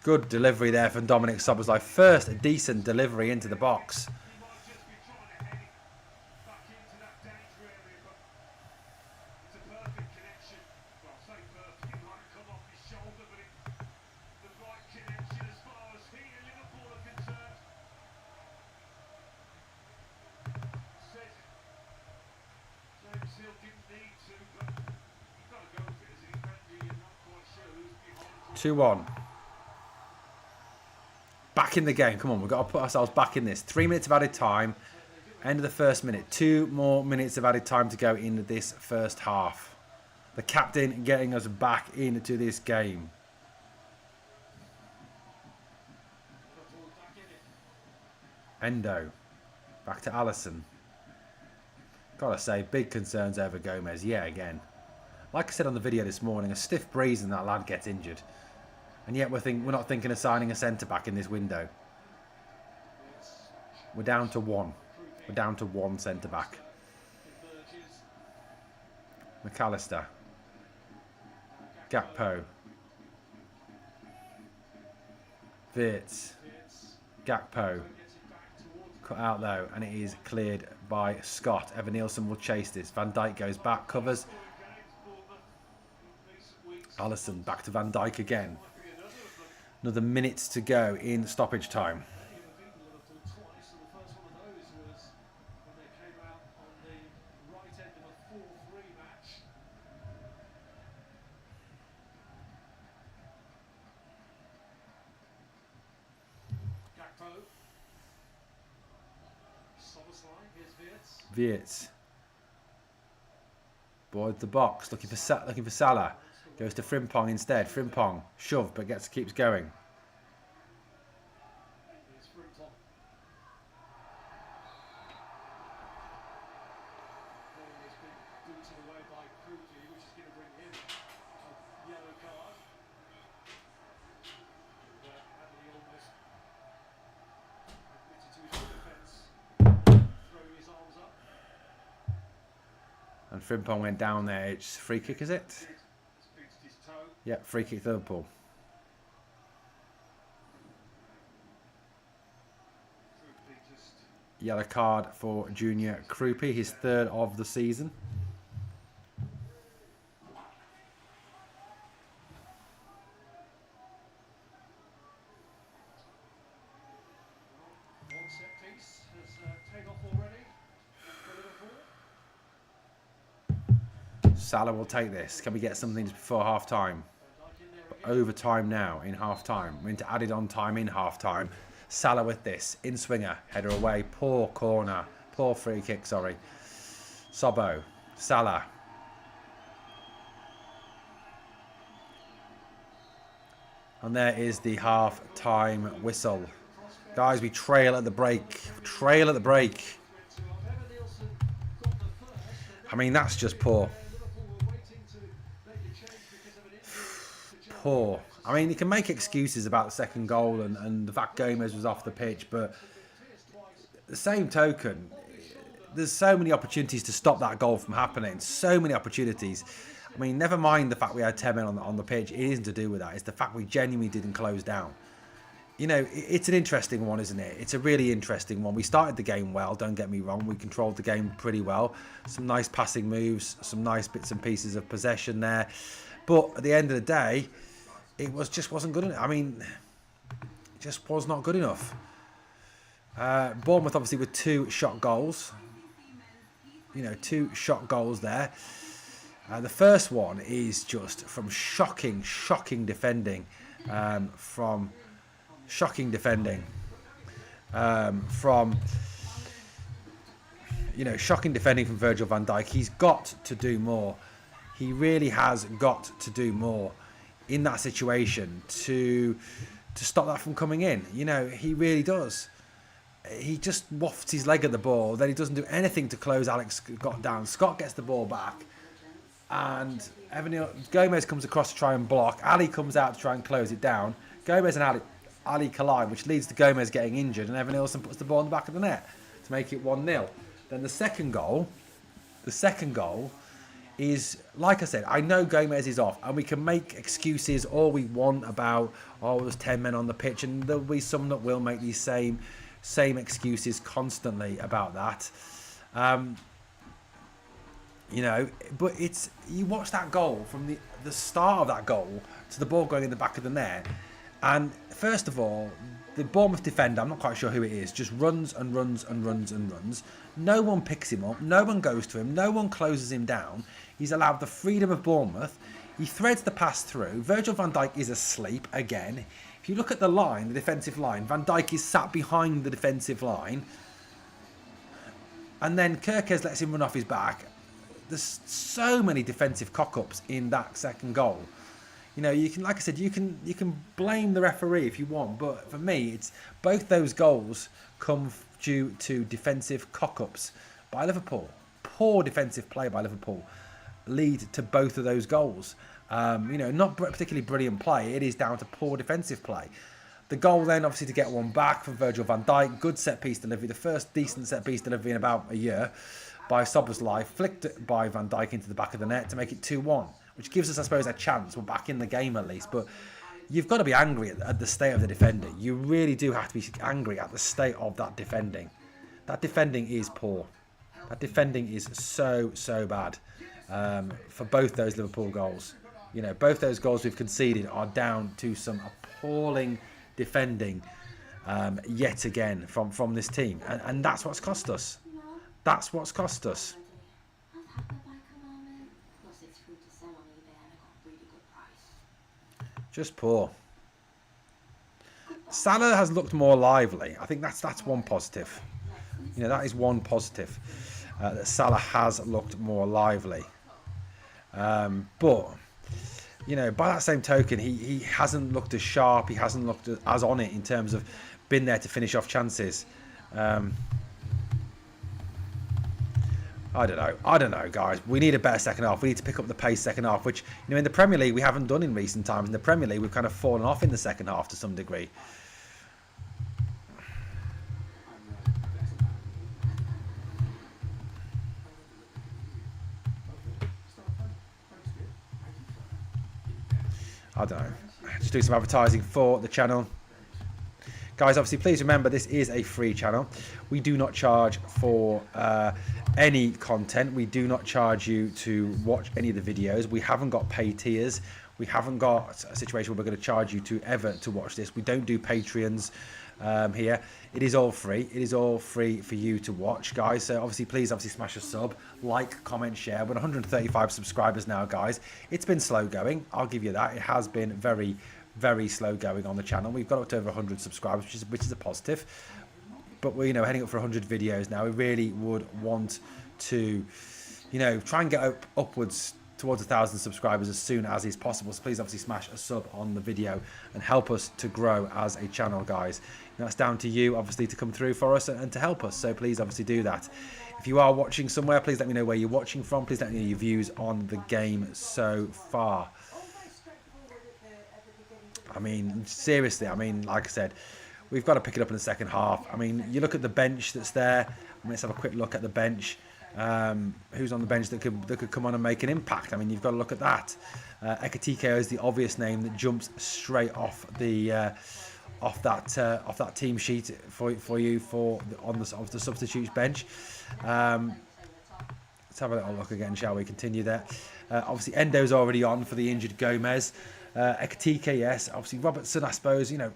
Good delivery there from Dominic Szoboszlai. First decent delivery into the box. Two one. Back in the game. Come on, we've got to put ourselves back in this. 3 minutes of added time. End of the first minute. 2 more minutes of added time to go into this first half. The captain getting us back into this game. Endo. Back to Alisson. Gotta say, big concerns over Gomez. Yeah, again. Like I said on the video this morning, a stiff breeze and that lad gets injured. And yet we're not thinking of signing a centre-back in this window. We're down to one. We're down to one centre-back. McAllister. Gakpo. Wirtz. Gakpo. Cut out though, and it is cleared by Scott. Evan Nielsen will chase this. Van Dijk goes back, covers. Alisson back to Van Dijk again. Another minute to go in stoppage time. Wirtz. Boards the box, looking for Salah. Goes to Frimpong instead. Frimpong shove, but keeps going. And Frimpong went down there. It's free kick, is it? Yep, free kick to Liverpool. Yellow card for Junior Krupi, his third of the season. One set piece has taken off already for Liverpool. Salah will take this. Can we get something before half time? Overtime now in half time. We're into added on time in half time. Salah with this. In swinger. Header away. Poor corner. Poor free kick, sorry. Sobo. Salah. And there is the half time whistle. Guys, we trail at the break. Trail at the break. I mean, that's just poor. Poor. I mean, you can make excuses about the second goal and the fact Gomez was off the pitch, but the same token, there's so many opportunities to stop that goal from happening. So many opportunities. I mean, never mind the fact we had 10 men on the pitch. It isn't to do with that. It's the fact we genuinely didn't close down. You know, it's an interesting one, isn't it? It's a really interesting one. We started the game well, don't get me wrong. We controlled the game pretty well. Some nice passing moves, some nice bits and pieces of possession there. But at the end of the day, it just wasn't good enough. I mean, it just was not good enough. Bournemouth obviously with 2 shot goals. You know, 2 shot goals there. The first one is just from shocking defending from shocking defending from Virgil van Dijk. He's got to do more. He really has got to do more in that situation to stop that from coming in. You know, he really does. He just wafts his leg at the ball, then he doesn't do anything to close Alex Scott down. Scott gets the ball back, and Gomez comes across to try and block. Ali comes out to try and close it down. Gomez and Ali Ali Kalai, which leads to Gomez getting injured, and Evan Nielsen puts the ball in the back of the net to make it 1-0. Then the second goal is, like I said, I know Gomez is off, and we can make excuses all we want about, oh, there's 10 men on the pitch, and there'll be some that will make these same excuses constantly about that. You know, but it's, you watch that goal from the start of that goal to the ball going in the back of the net, and first of all, the Bournemouth defender, I'm not quite sure who it is, just runs and runs and runs and runs. No one picks him up, no one goes to him, no one closes him down. He's allowed the freedom of Bournemouth. He threads the pass through. Virgil van Dijk is asleep again. If you look at the line, the defensive line, Van Dijk is sat behind the defensive line. And then Kerkez lets him run off his back. There's so many defensive cock-ups in that second goal. You know, you can, like I said, you can blame the referee if you want, but for me, it's both those goals come due to defensive cock-ups by Liverpool. Poor defensive play by Liverpool lead to both of those goals. You know, not particularly brilliant play. It is down to poor defensive play. The goal then, obviously, to get one back from Virgil van Dijk. Good set-piece delivery. The first decent set-piece delivery in about a year by Szoboszlai. Flicked it by Van Dijk into the back of the net to make it 2-1. Which gives us, I suppose, a chance. We're back in the game at least. But you've got to be angry at the state of the defending. You really do have to be angry at the state of that defending. That defending is poor. That defending is so bad for both those Liverpool goals. You know, both those goals we've conceded are down to some appalling defending yet again from this team. And that's what's cost us. That's what's cost us. Just poor. Salah has looked more lively. I think that's one positive. You know, that is one positive. That Salah has looked more lively. But, you know, by that same token, he hasn't looked as sharp. He hasn't looked as on it in terms of been there to finish off chances. I don't know, guys. We need a better second half. We need to pick up the pace second half, which, you know, in the Premier League we haven't done in recent times. In the Premier League we've kind of fallen off in the second half to some degree. I don't know. Just do some advertising for the channel. Guys, obviously, please remember this is a free channel. We do not charge for any content. We do not charge you to watch any of the videos. We haven't got pay tiers. We haven't got a situation where we're going to charge you to watch this. We don't do Patreons here. It is all free. It is all free for you to watch, guys. So obviously, please smash a sub, like, comment, share. We're 135 subscribers now, guys. It's been slow going. I'll give you that. It has been very slow going on the channel. We've got up to over 100 subscribers, which is a positive. But we're, you know, heading up for 100 videos now. We really would want to, you know, try and get upwards towards 1,000 subscribers as soon as is possible. So please obviously smash a sub on the video and help us to grow as a channel, guys. And that's down to you, obviously, to come through for us and to help us. So please obviously do that. If you are watching somewhere, please let me know where you're watching from. Please let me know your views on the game so far. I mean, seriously, I mean, like I said, we've got to pick it up in the second half. I mean, you look at the bench that's there. Let's have a quick look at the bench. Who's on the bench that could come on and make an impact? I mean, you've got to look at that. Ekitike is the obvious name that jumps straight off the off that team sheet for you on the substitutes bench. Let's have a little look again, shall we? Continue there. Obviously, Endo's already on for the injured Gomez. Ekitike, yes. Obviously, Robertson, I suppose, you know,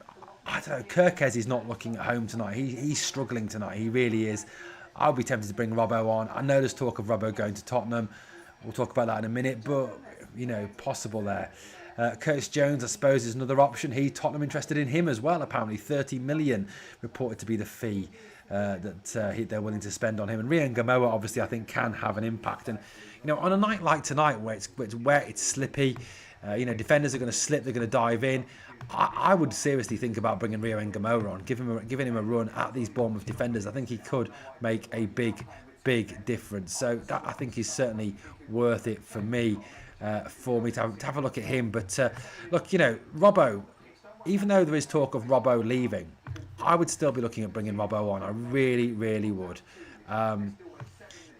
I don't know. Kerkez is not looking at home tonight. He's struggling tonight. He really is. I'll be tempted to bring Robbo on. I know there's talk of Robbo going to Tottenham. We'll talk about that in a minute, but, you know, possible there. Curtis Jones, I suppose, is another option. Tottenham interested in him as well, apparently. 30 million reported to be the fee that they're willing to spend on him. And Ryan Gamoa, obviously, I think can have an impact. And, you know, on a night like tonight where it's wet, it's slippy, you know, defenders are going to slip, they're going to dive in. I would seriously think about bringing Rio Ngamoura on, giving him a run at these Bournemouth defenders. I think he could make a big difference. So that, I think, is certainly worth it for me to have a look at him. But look, you know, Robbo, even though there is talk of Robbo leaving, I would still be looking at bringing Robbo on. I really, really would.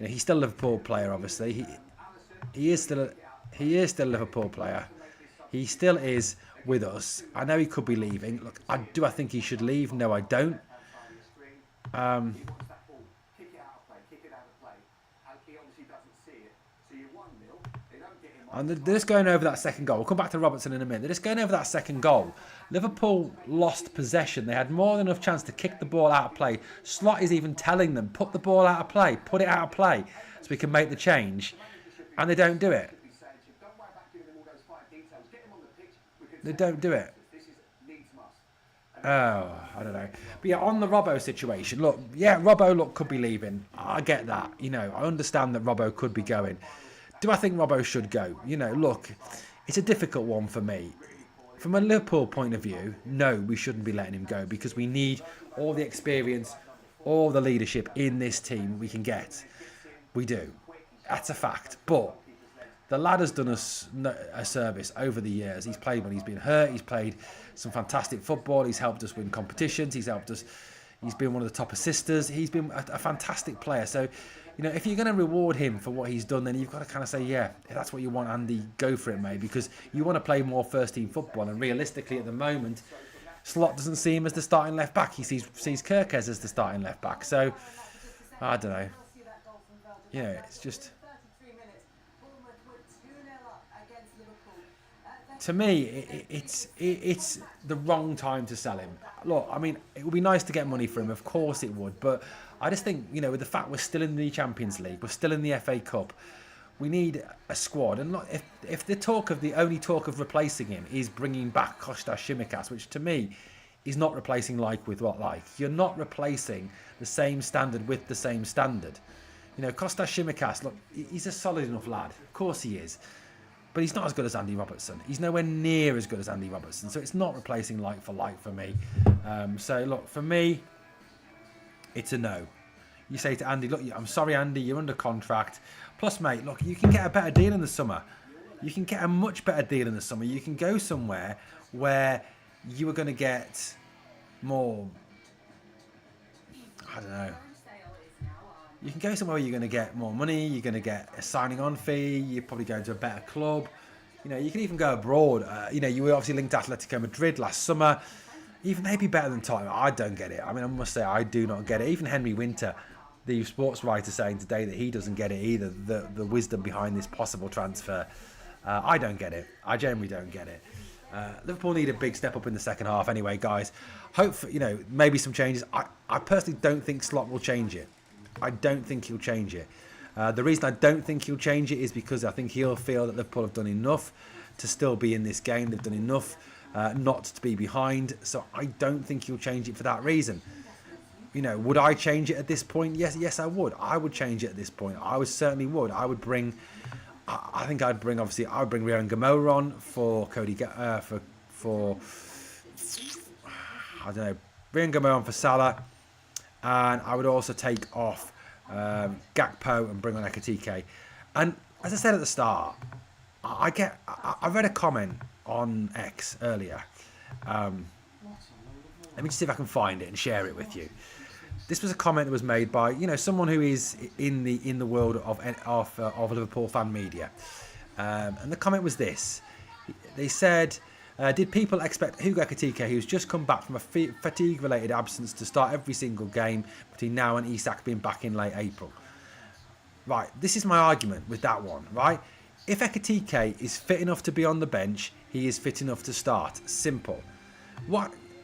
He's still a Liverpool player, obviously. He is still a Liverpool player. He still is with us. I know he could be leaving. Look, do I think he should leave? No, I don't. And they're just going over that second goal. We'll come back to Robertson in a minute. They're just going over that second goal. Liverpool lost possession. They had more than enough chance to kick the ball out of play. Slot is even telling them, put the ball out of play, put it out of play, so we can make the change. And they don't do it. They don't do it. Oh, I don't know. But yeah, on the Robbo situation, look, yeah, Robbo, could be leaving. I get that. I understand that Robbo could be going. Do I think Robbo should go? Look, it's a difficult one for me. From a Liverpool point of view, no, we shouldn't be letting him go because we need all the experience, all the leadership in this team we can get. We do. That's a fact. But the lad has done us a service over the years. He's played when he's been hurt. He's played some fantastic football. He's helped us win competitions. He's helped us. He's been one of the top assisters. He's been a fantastic player. So, if you're going to reward him for what he's done, then you've got to kind of say, yeah, if that's what you want, Andy, go for it, mate, because you want to play more first-team football. And realistically, at the moment, Slot doesn't see him as the starting left-back. He sees Kirkes as the starting left-back. So, I don't know. It's just... To me, it's the wrong time to sell him. Look, I mean, it would be nice to get money for him. Of course it would. But I just think, with the fact we're still in the Champions League, we're still in the FA Cup, we need a squad. And look, if the only talk of replacing him is bringing back Kostas Tsimikas, which to me is not replacing like with what like. You're not replacing the same standard with the same standard. Kostas Tsimikas, look, he's a solid enough lad. Of course he is. But he's not as good as Andy Robertson. He's nowhere near as good as Andy Robertson. So it's not replacing like for like for me. So, look, for me, it's a no. You say to Andy, look, I'm sorry, Andy, you're under contract. Plus, mate, look, you can get a better deal in the summer. You can get a much better deal in the summer. You can go somewhere where you are going to get more, I don't know. You can go somewhere where you're going to get more money, you're going to get a signing on fee, you're probably going to a better club. You can even go abroad. You were obviously linked to Atletico Madrid last summer. Even they'd be better than Tottenham. I don't get it. I mean, I must say, I do not get it. Even Henry Winter, the sports writer, saying today that he doesn't get it either, the wisdom behind this possible transfer. I don't get it. I generally don't get it. Liverpool need a big step up in the second half anyway, guys. Hopefully, maybe some changes. I personally don't think Slot will change it. I don't think he'll change it. The reason I don't think he'll change it is because I think he'll feel that Liverpool have done enough to still be in this game. They've done enough not to be behind. So I don't think he'll change it for that reason. Would I change it at this point? Yes, I would. I would change it at this point. I certainly would. I would bring... I think I would bring Ryan Gamoura on for Cody... for I don't know. Ryan Gamoura on for Salah. And I would also take off Gakpo and bring on Ekitike. And as I said at the start, I read a comment on X earlier. Let me just see if I can find it and share it with you. This was a comment that was made by someone who is in the world of Liverpool fan media, and the comment was this. They said, did people expect Hugo Ekitike, who's just come back from a fatigue-related absence, to start every single game between now and Isak being back in late April? Right, this is my argument with that one, right? If Ekitike is fit enough to be on the bench, he is fit enough to start. Simple.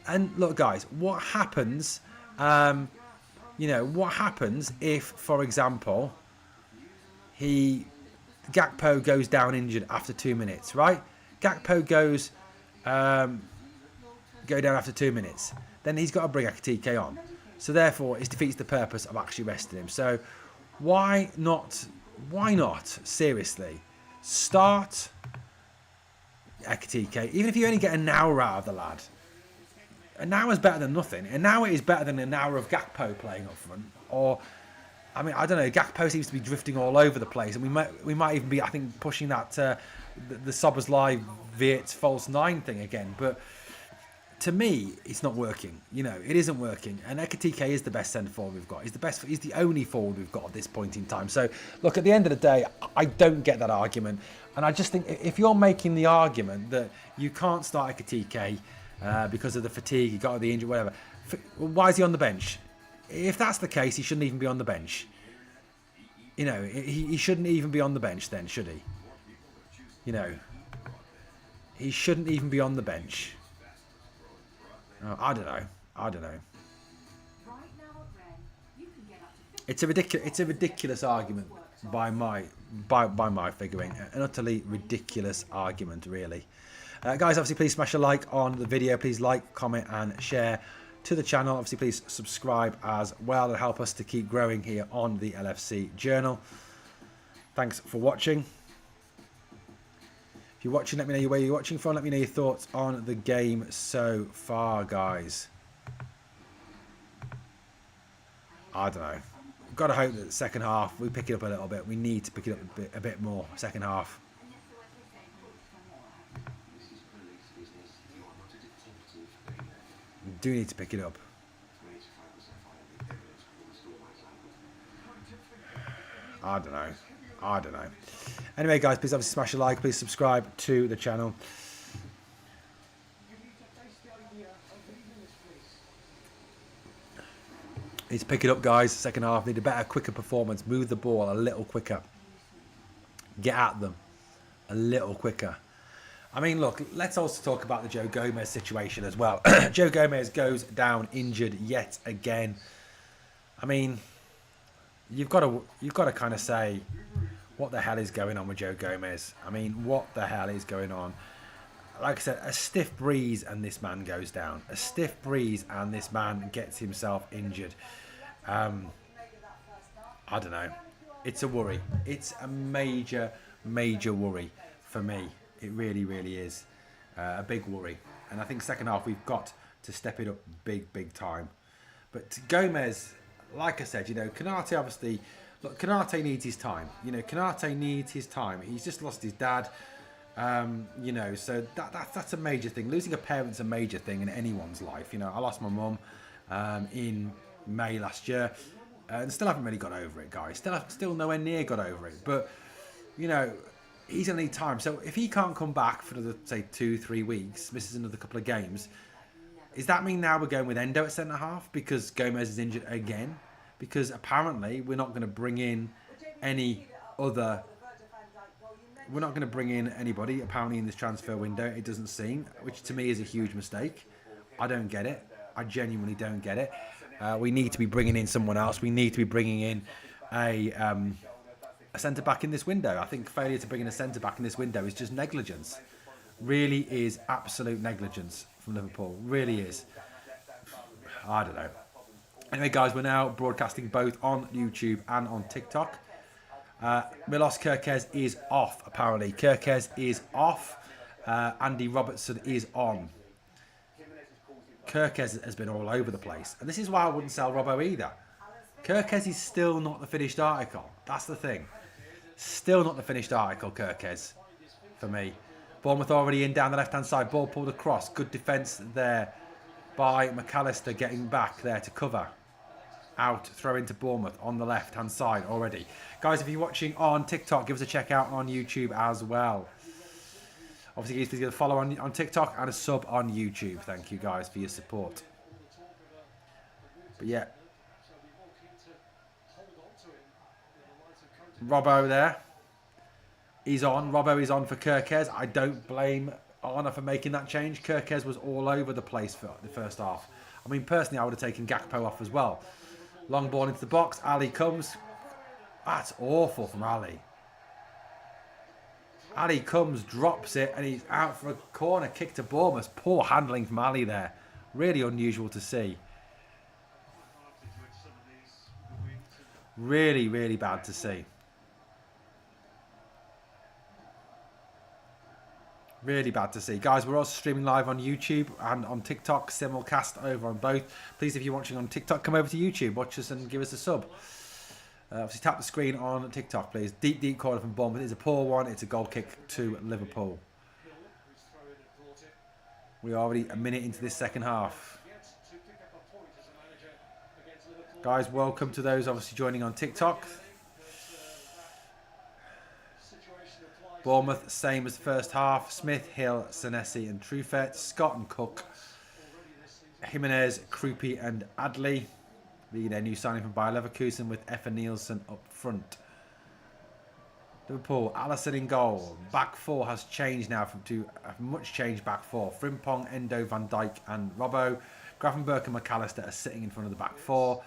And look, guys, what happens... what happens if, for example, Gakpo goes down injured after 2 minutes, right? Gakpo go down after 2 minutes. Then he's got to bring Ekitike on. So therefore, it defeats the purpose of actually resting him. So why not, seriously, start Ekitike, even if you only get an hour out of the lad. An hour is better than nothing. An hour is better than an hour of Gakpo playing up front. Or, I mean, I don't know. Gakpo seems to be drifting all over the place, and we might even be, I think, pushing that the Soberslai Viet false nine thing again. But to me, it's not working. You know, it isn't working. And Ekitike is the best centre forward we've got. He's the only forward we've got at this point in time. So, look, at the end of the day, I don't get that argument. And I just think if you're making the argument that you can't start Ekitike because of the fatigue, you got the injury, whatever, why is he on the bench? If that's the case, he shouldn't even be on the bench. You know, he shouldn't even be on the bench then, should he? You know, he shouldn't even be on the bench. I don't know. It's a ridiculous argument by my figuring. An utterly ridiculous argument, really. Guys, obviously, please smash a like on the video. Please like, comment, and share to the channel. Obviously, please subscribe as well and help us to keep growing here on the LFC Journal. Thanks for watching. If you're watching, let me know where you're watching from. Let me know your thoughts on the game so far, guys. I don't know. We've got to hope that the second half we pick it up a little bit. We need to pick it up a bit more second half. We do need to pick it up. I don't know. Anyway, guys, please obviously smash a like. Please subscribe to the channel. Need to pick it up, guys. Second half. Need a better, quicker performance. Move the ball a little quicker. Get at them a little quicker. I mean, look, let's also talk about the Joe Gomez situation as well. Joe Gomez goes down injured yet again. I mean, you've got to kind of say, what the hell is going on with Joe Gomez? I mean, what the hell is going on? Like I said, a stiff breeze and this man goes down. A stiff breeze and this man gets himself injured. I don't know. It's a worry. It's a major, major worry for me. It really, really is a big worry. And I think second half we've got to step it up big, big time. But Gomez, like I said, you know, Konate obviously... Look, Konate needs his time. You know, Konate needs his time. He's just lost his dad. You know, so that's a major thing. Losing a parent's a major thing in anyone's life. You know, I lost my mum in May last year, and still haven't really got over it, guys. Still nowhere near got over it. But you know, he's gonna need time. So if he can't come back for another, say, 2-3 weeks, misses another couple of games, does that mean now we're going with Endo at centre half because Gomez is injured again? Because apparently we're not going to bring in any other. We're not going to bring in anybody apparently in this transfer window. It doesn't seem, which to me is a huge mistake. I don't get it. I genuinely don't get it. We need to be bringing in someone else. We need to be bringing in a centre back in this window. I think failure to bring in a centre back in this window is just negligence. Really is absolute negligence from Liverpool. Really is. I don't know. Anyway, guys, we're now broadcasting both on YouTube and on TikTok. Milos Kerkez is off, apparently. Kerkez is off. Andy Robertson is on. Kerkez has been all over the place. And this is why I wouldn't sell Robbo either. Kerkez is still not the finished article. That's the thing. Still not the finished article, Kerkez, for me. Bournemouth already in down the left-hand side. Ball pulled across. Good defence there by McAllister getting back there to cover. Out, throw into Bournemouth on the left-hand side already. Guys, if you're watching on TikTok, give us a check out on YouTube as well. Obviously, please give a follow on TikTok and a sub on YouTube. Thank you, guys, for your support. But yeah. Robbo there. He's on. Robbo is on for Kerkez. I don't blame Arna for making that change. Kerkez was all over the place for the first half. I mean, personally, I would have taken Gakpo off as well. Long ball into the box. Ali comes. That's awful from Ali. Ali comes, drops it, and he's out for a corner kick to Bournemouth. Poor handling from Ali there. Really unusual to see. Really, really bad to see. Really bad to see. Guys, we're also streaming live on YouTube and on TikTok, simulcast over on both. Please, if you're watching on TikTok, come over to YouTube, watch us and give us a sub. Obviously, tap the screen on TikTok, please. Deep, deep corner from Bournemouth. It's a poor one. It's a goal kick to Liverpool. We're already a minute into this second half. Yet to pick up a point as a manager against Liverpool. Guys, welcome to those obviously joining on TikTok. That situation applies. Bournemouth, same as the first half. Smith, Hill, Senesi and Truffet. Scott and Cook. Already this season. Jimenez, Krupi and Adley. Being their new signing from Bayer Leverkusen with Effa Nielsen up front. Liverpool, Alisson in goal. Back four has changed now to a much changed back four. Frimpong, Endo, Van Dijk and Robbo. Gravenberch and McAllister are sitting in front of the back four.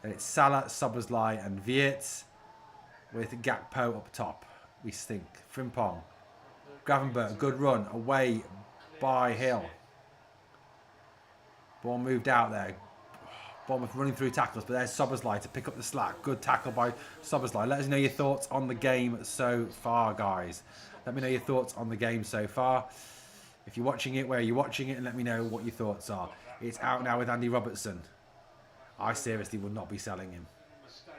Then it's Salah, Szoboszlai and Wirtz with Gakpo up top. We think. Frimpong. Gravenberch, good run away by Hill. Ball moved out there. Bournemouth running through tackles, but there's Szoboszlai to pick up the slack. Good tackle by Szoboszlai. Let us know your thoughts on the game so far, guys. Let me know your thoughts on the game so far. If you're watching it, where are you watching it? And let me know what your thoughts are. It's out now with Andy Robertson. I seriously would not be selling him. Mistake.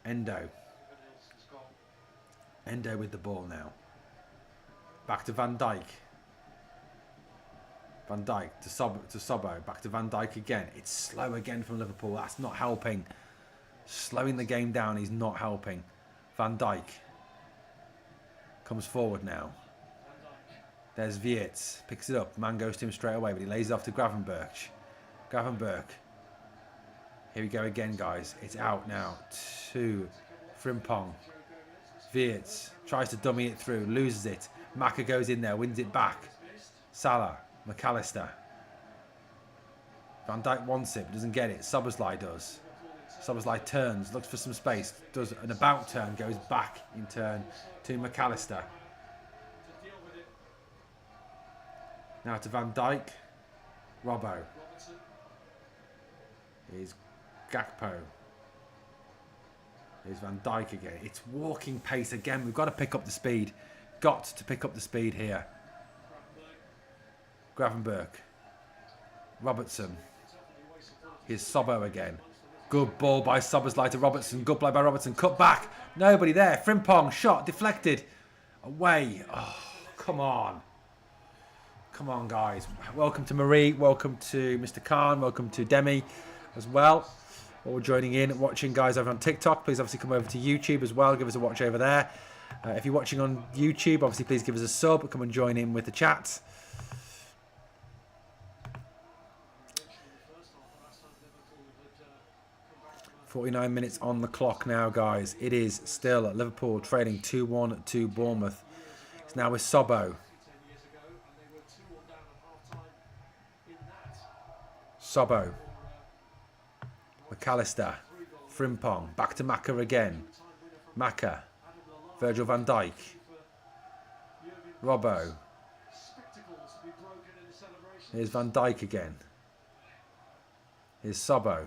Endo. Nelson's goal. Endo with the ball now. Back to Van Dijk. Van Dijk to Sobbo. Back to Van Dijk again. It's slow again from Liverpool. That's not helping. Slowing the game down is not helping. Van Dijk comes forward now. There's Wirtz. Picks it up. Man goes to him straight away, but he lays it off to Gravenberch. Gravenberch. Here we go again, guys. It's out now to Frimpong. Wirtz tries to dummy it through. Loses it. Maka goes in there. Wins it back. Salah. McAllister. Van Dijk wants it, but doesn't get it. Szoboszlai does. Szoboszlai turns, looks for some space, does an about turn, goes back in turn to McAllister. Now to Van Dijk. Robbo. Here's Gakpo. Here's Van Dijk again. It's walking pace again. We've got to pick up the speed. Got to pick up the speed here. Gravenberch. Robertson. Here's Sobbo again. Good ball by Szoboszlai to Robertson. Good play by Robertson. Cut back. Nobody there. Frimpong. Shot. Deflected. Away. Oh, come on. Come on, guys. Welcome to Marie. Welcome to Mr. Khan. Welcome to Demi as well. All joining in. Watching guys over on TikTok. Please obviously come over to YouTube as well. Give us a watch over there. If you're watching on YouTube, obviously please give us a sub. Come and join in with the chat. 49 minutes on the clock now, guys. It is still Liverpool trading 2-1 to Bournemouth. It's now with Sobbo. Sobbo. McAllister. Frimpong. Back to Maka again. Maka. Virgil van Dijk. Robbo. Here's Van Dijk again. Here's Sobbo.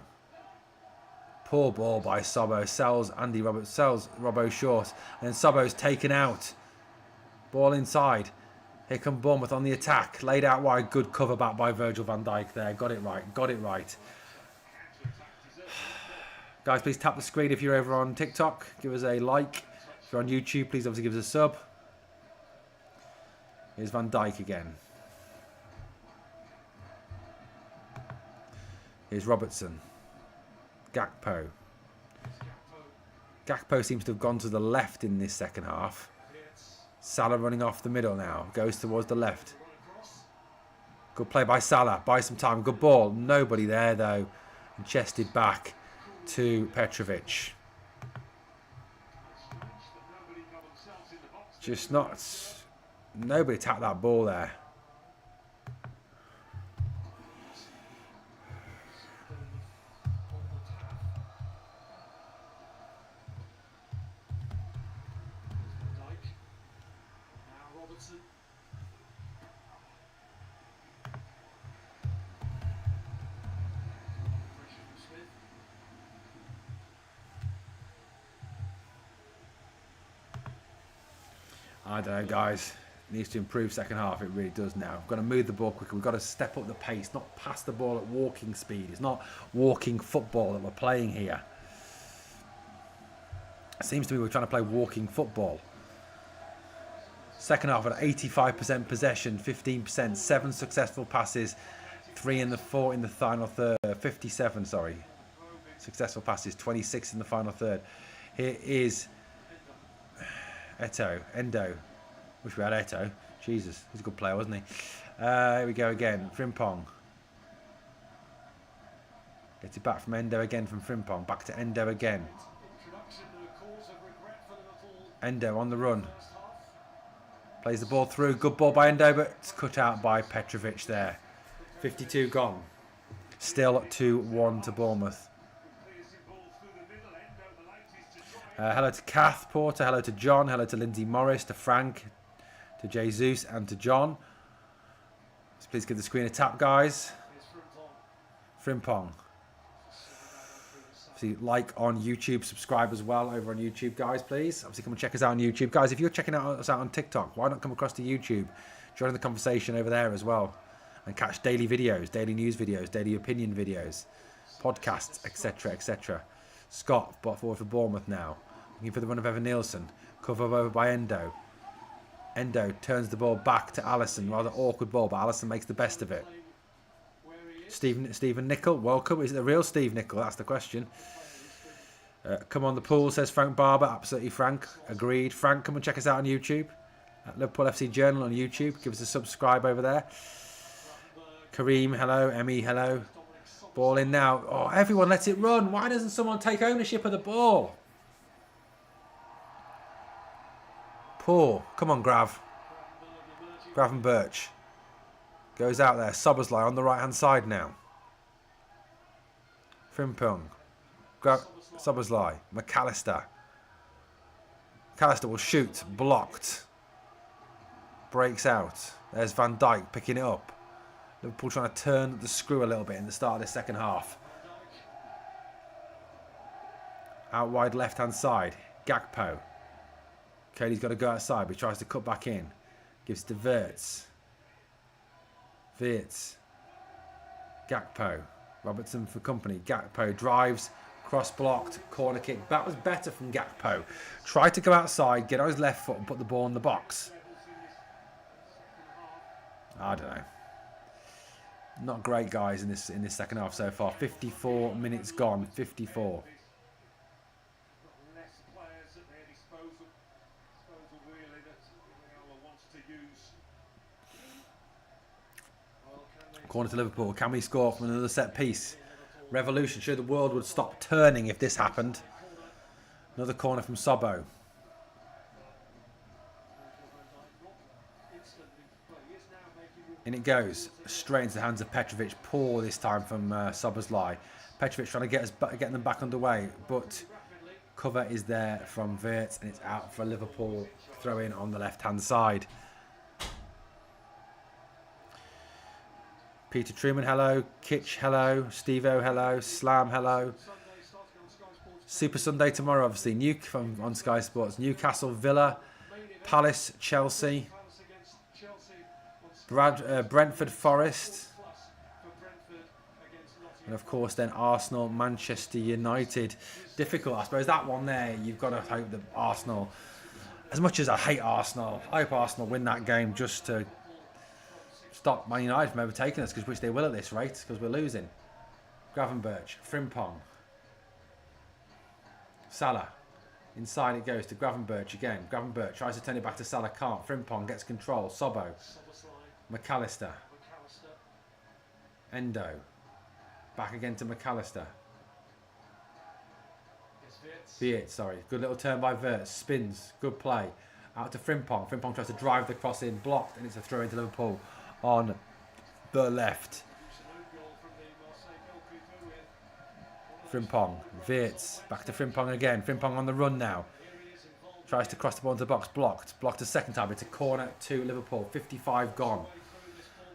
Poor ball by Sobbo. Sells Andy Roberts. Sells Robbo short. And then Sobbo's taken out. Ball inside. Here come Bournemouth on the attack. Laid out wide. Good cover back by Virgil van Dijk there. Got it right. Got it right. Guys, please tap the screen if you're over on TikTok. Give us a like. If you're on YouTube, please obviously give us a sub. Here's Van Dijk again. Here's Robertson. Gakpo. Gakpo seems to have gone to the left in this second half. Salah running off the middle now. Goes towards the left. Good play by Salah. Buy some time. Good ball. Nobody there though. And chested back to Petrovic. Just not... Nobody tapped that ball there. I don't know, guys. It needs to improve second half. It really does now. We've got to move the ball quicker. We've got to step up the pace, not pass the ball at walking speed. It's not walking football that we're playing here. It seems to me we're trying to play walking football. Second half at 85% possession, 15%, 7 successful passes, 3 in the 4 in the final third, 57, sorry. Successful passes, 26 in the final third. Here is Endo. Wish we had Eto. Jesus, he's a good player, wasn't he? Here we go again. Frimpong. Gets it back from Endo again from Frimpong. Back to Endo again. Endo on the run. Plays the ball through. Good ball by Endo, but it's cut out by Petrovic there. 52 gone. Still 2-1 to Bournemouth. Hello to Kath Porter. Hello to John. Hello to Lindsay Morris. To Frank. To Jesus and to John. So please give the screen a tap, guys. Frimpong. See, like on YouTube, subscribe as well over on YouTube, guys, please. Obviously, come and check us out on YouTube. Guys, if you're checking us out on TikTok, why not come across to YouTube? Join the conversation over there as well. And catch daily videos, daily news videos, daily opinion videos, podcasts, etc., etc. Scott, brought forward for Bournemouth now. Looking for the run of Evan Nielsen. Cover over by Endo. Endo turns the ball back to Allison. Rather awkward ball, but Allison makes the best of it. Stephen Nicol, welcome. Is it the real Steve Nicol? That's the question. Come on the pool, says Frank Barber. Absolutely, Frank. Agreed. Frank, come and check us out on YouTube. At Liverpool FC Journal on YouTube. Give us a subscribe over there. Kareem, hello. Emmy, hello. Ball in now. Oh, everyone lets it run. Why doesn't someone take ownership of the ball? Poor. Come on, Grav. Gravenberch. Goes out there. Sobersley on the right-hand side now. Frimpong. Sobersley. McAllister. McAllister will shoot. Blocked. Breaks out. There's Van Dijk picking it up. Liverpool trying to turn the screw a little bit in the start of the second half. Out wide left-hand side. Gakpo. Cody's got to go outside, but he tries to cut back in. Gives to Wirtz. Gakpo. Robertson for company. Gakpo drives. Cross-blocked. Corner kick. That was better from Gakpo. Tried to go outside, get on his left foot and put the ball in the box. I don't know. Not great, guys, in this second half so far. 54 minutes gone. 54. Corner to Liverpool. Can we score from another set piece? Revolution. Sure, the world would stop turning if this happened. Another corner from Sobbo. In it goes. Straight into the hands of Petrovic. Poor this time from Sobersley. Petrovic trying to get them back underway. But cover is there from Wirtz. And it's out for Liverpool. Throw in on the left-hand side. Peter Truman, hello. Kitch, hello. Steve-O, hello. Slam, hello. Super Sunday tomorrow, obviously. On Sky Sports. Newcastle, Villa, Palace, Chelsea. Brentford, Forest. And of course then Arsenal, Manchester United. Difficult, I suppose. That one there, you've got to hope that Arsenal, as much as I hate Arsenal, I hope Arsenal win that game just to stop Man United from overtaking us, which they will at this rate, because we're losing. Gravenberch, Frimpong. Salah. Inside it goes to Gravenberch again. Gravenberch tries to turn it back to Salah, can't. Frimpong gets control. Sobbo. McAllister. Endo. Back again to McAllister. Wirtz, sorry. Good little turn by Wirtz. Spins. Good play. Out to Frimpong. Frimpong tries to drive the cross in. Blocked, and it's a throw into Liverpool on the left. Frimpong. Wirtz. Back to Frimpong again. Frimpong on the run now. Tries to cross the ball into the box. Blocked. Blocked a second time. It's a corner to Liverpool. 55 gone.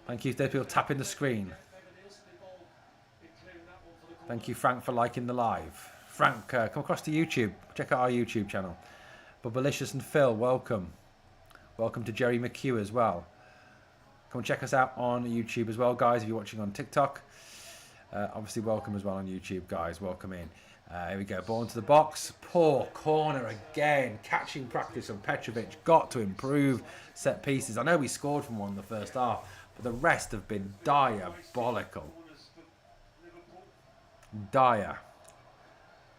Thank you, people tapping the screen. Thank you, Frank, for liking the live. Frank, come across to YouTube. Check out our YouTube channel. Bubblicious and Phil, welcome. Welcome to Jerry McHugh as well. Come and check us out on YouTube as well, guys, if you're watching on TikTok. Obviously, welcome as well on YouTube, guys. Welcome in. Here we go, ball into the box. Poor corner again. Catching practice from Petrovic. Got to improve set pieces. I know we scored from one in the first half, but the rest have been diabolical. Dire.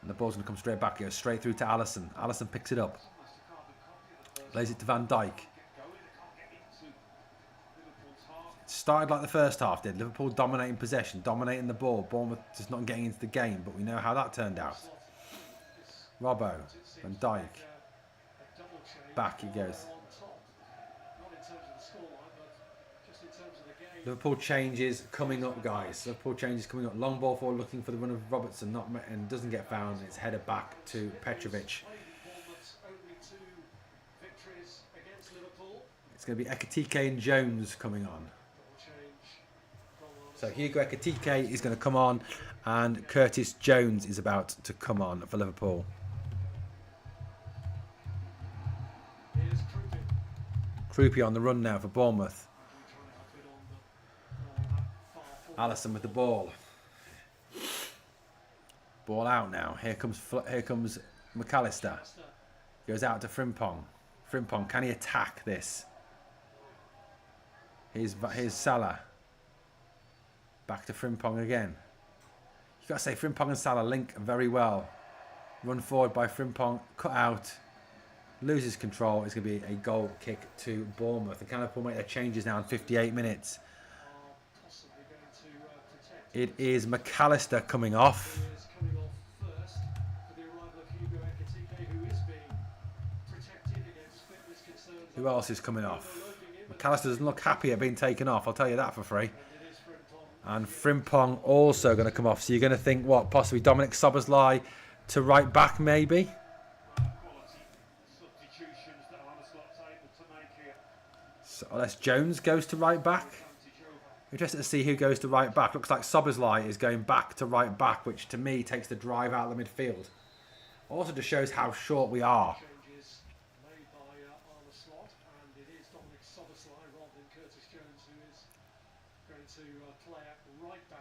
And the ball's going to come straight back. It goes straight through to Alisson. Alisson picks it up. Plays it to Van Dijk. Started like the first half did. Liverpool dominating possession, dominating the ball. Bournemouth just not getting into the game, but we know how that turned out. Robbo, Van Dijk. Back he goes. Liverpool changes coming up, guys. Liverpool changes coming up. Long ball forward, looking for the run of Robertson, and doesn't get found. It's headed back to Petrovic. It's going to be Ekitike and Jones coming on. So Hugo Ekitike is going to come on, and Curtis Jones is about to come on for Liverpool. Krupi on the run now for Bournemouth. Alisson with the ball. Ball out now. Here comes McAllister. Goes out to Frimpong. Frimpong, can he attack this? Here's Salah. Back to Frimpong again. You've got to say Frimpong and Salah link very well. Run forward by Frimpong. Cut out. Loses control. It's going to be a goal kick to Bournemouth. And Liverpool make their changes now in 58 minutes. It is McAllister coming off. Who else is coming off? McAllister doesn't look happy at being taken off. I'll tell you that for free. And Frimpong also going to come off. So you're going to think, what, possibly Dominic Szoboszlai to right back, maybe? So unless Jones goes to right back. Interested to see who goes to right back. Looks like Szoboszlai is going back to right back, which to me takes the drive out of the midfield. Also just shows how short we are.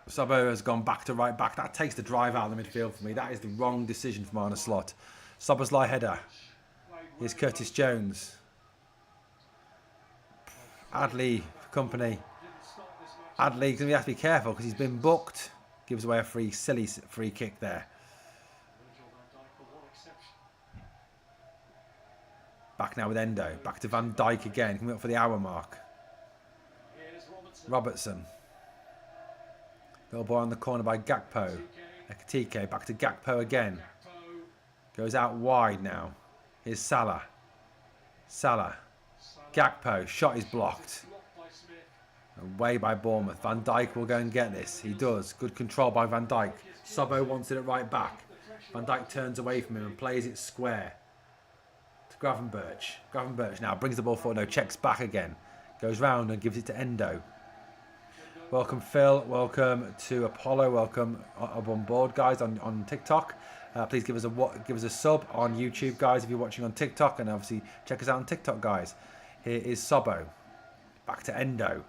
Sabo has gone back to right back. That takes the drive out of the midfield for me. That is the wrong decision from Arne Slot. Szoboszlai header. Here's Curtis Jones. Adley company. Adley going to have to be careful because he's been booked. Gives away a silly free kick there. Back now with Endo. Back to Van Dijk again. Coming up for the hour mark. Robertson. Little ball on the corner by Gakpo. Ekitike. Back to Gakpo again. Goes out wide now. Here's Salah. Salah. Gakpo. Shot is blocked. Away by Bournemouth. Van Dijk will go and get this. He does. Good control by Van Dijk. Sobbo wants it at right back. Van Dijk turns away from him and plays it square to Gravenberch. Gravenberch now brings the ball forward. No, checks back again. Goes round and gives it to Endo. Welcome Phil. Welcome to Apollo. Welcome up on board, guys, on TikTok. Please give us a sub on YouTube, guys, if you're watching on TikTok, and obviously check us out on TikTok, guys. Here is Sobbo. Back to Endo.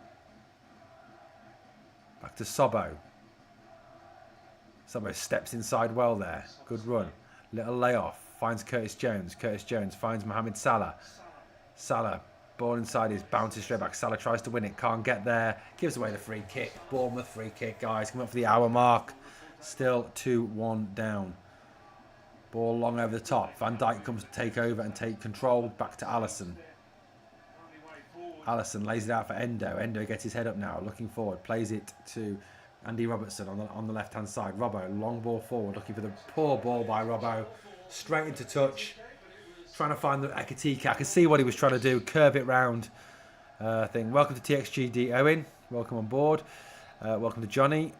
Back to Sobbo. Sobbo steps inside well there. Good run. Little layoff. Finds Curtis Jones. Curtis Jones finds Mohamed Salah. Salah. Ball inside his bounces straight back. Salah tries to win it. Can't get there. Gives away the free kick. Bournemouth free kick, guys. Coming up for the hour mark. Still 2-1 down. Ball long over the top. Van Dijk comes to take over and take control. Back to Alisson. Alisson lays it out for Endo. Endo gets his head up now, looking forward. Plays it to Andy Robertson on the left-hand side. Robbo, long ball forward, looking for the poor ball by Robbo. Straight into touch. Trying to find the Ekitike. I can see what he was trying to do. Curve it round thing. Welcome to TXGD Owen. Welcome on board. Welcome to Johnny.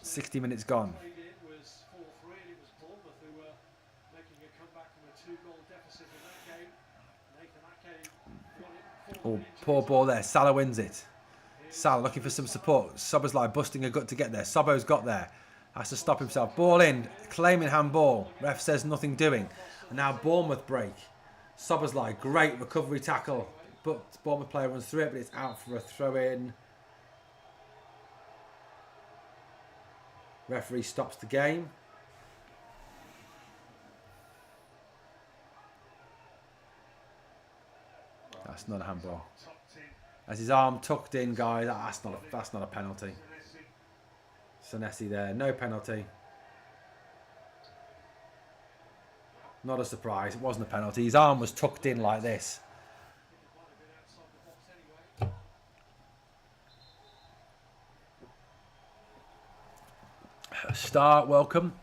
60 minutes gone. Oh, poor ball there. Salah wins it. Salah looking for some support. Szoboszlai busting a gut to get there. Sobbo's got there. Has to stop himself. Ball in. Claiming handball. Ref says nothing doing. And now Bournemouth break. Szoboszlai, great recovery tackle. But Bournemouth player runs through it, but it's out for a throw in. Referee stops the game. That's not a handball. As his arm tucked in, guys. That's not a penalty. Senesi there, no penalty. Not a surprise. It wasn't a penalty. His arm was tucked in like this. Star, welcome.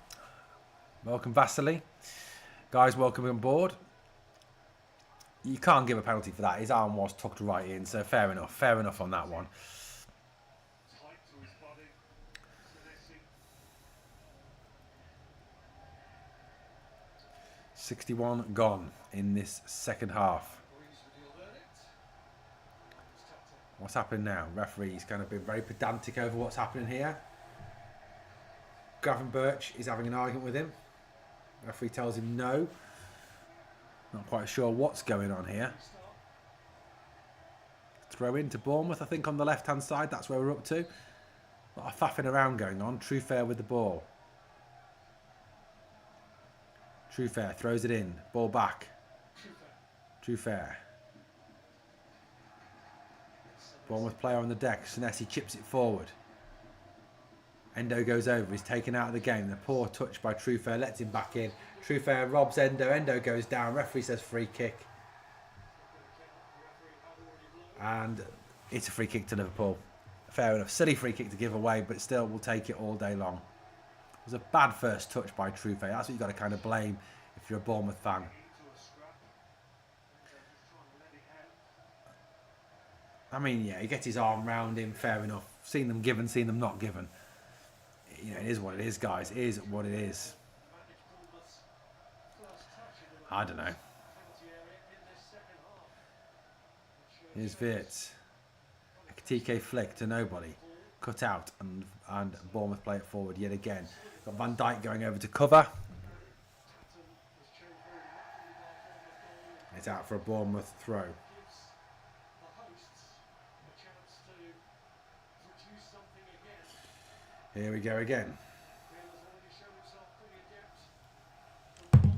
Welcome, Vasily. Guys, welcome on board. You can't give a penalty for that. His arm was tucked right in, so fair enough. Fair enough on that one. 61 gone in this second half. What's happening now? Referee's kind of been very pedantic over what's happening here. Gavin Birch is having an argument with him. Referee tells him no. Not quite sure what's going on here. Throw into Bournemouth, I think, on the left-hand side. That's where we're up to. A lot of faffing around going on. Truefair with the ball. Truefair throws it in. Ball back. Truefair. Bournemouth player on the deck. Senesi chips it forward. Endo goes over. He's taken out of the game. The poor touch by Truefair lets him back in. Truefair robs Endo. Endo goes down. Referee says free kick. And it's a free kick to Liverpool. Fair enough. Silly free kick to give away, but still we'll take it all day long. It was a bad first touch by Truefair. That's what you've got to kind of blame if you're a Bournemouth fan. I mean, yeah, he gets his arm round him. Fair enough. Seen them given, seen them not given. You know, it is what it is, guys. It is what it is. I don't know. Here's Wirtz. A TK flick to nobody. Cut out and Bournemouth play it forward yet again. Got Van Dijk going over to cover. It's out for a Bournemouth throw. Here we go again. Going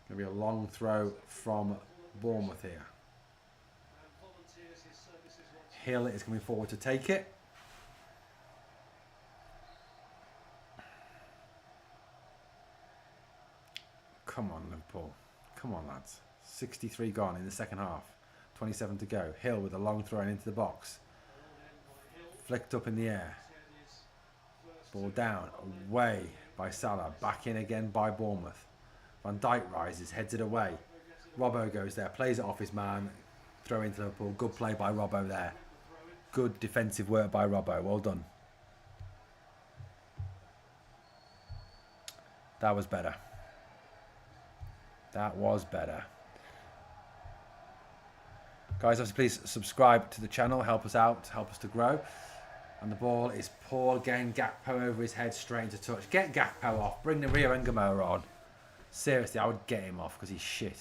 to be a long throw from Bournemouth here. Hill is coming forward to take it. Come on, Liverpool. Come on, lads. 63 gone in the second half. 27 to go. Hill with a long throw into the box. Flicked up in the air. Ball down. Away by Salah. Back in again by Bournemouth. Van Dijk rises. Heads it away. Robbo goes there. Plays it off his man. Throw into Liverpool. Good play by Robbo there. Good defensive work by Robbo. Well done. That was better. That was better. Guys, obviously please subscribe to the channel. Help us out. Help us to grow. And the ball is poor again. Gakpo over his head straight into touch. Get Gakpo off. Bring the Rio Engamo on. Seriously, I would get him off because he's shit.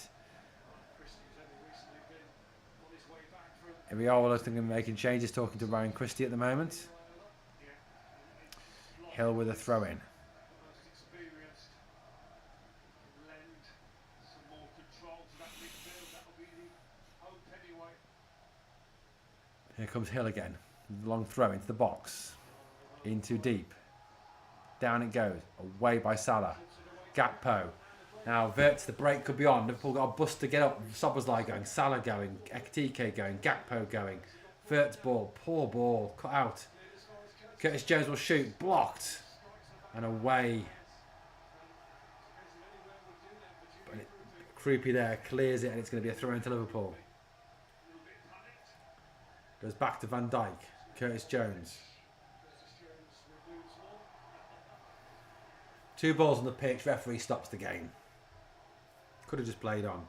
Here we are, all looking and making changes, talking to Ryan Christie at the moment. Hill with a throw in. Here comes Hill again. Long throw into the box. In too deep. Down it goes. Away by Salah. Gakpo. Now, Wirtz, the break could be on. Liverpool got a bust to get up. Szoboszlai going. Salah going. Ekitike going. Gakpo going. Wirtz ball. Poor ball. Cut out. Curtis Jones will shoot. Blocked. And away. Creepy there. Clears it and it's going to be a throw into Liverpool. Goes back to Van Dijk. Curtis Jones. Two balls on the pitch. Referee stops the game. Could have just played on.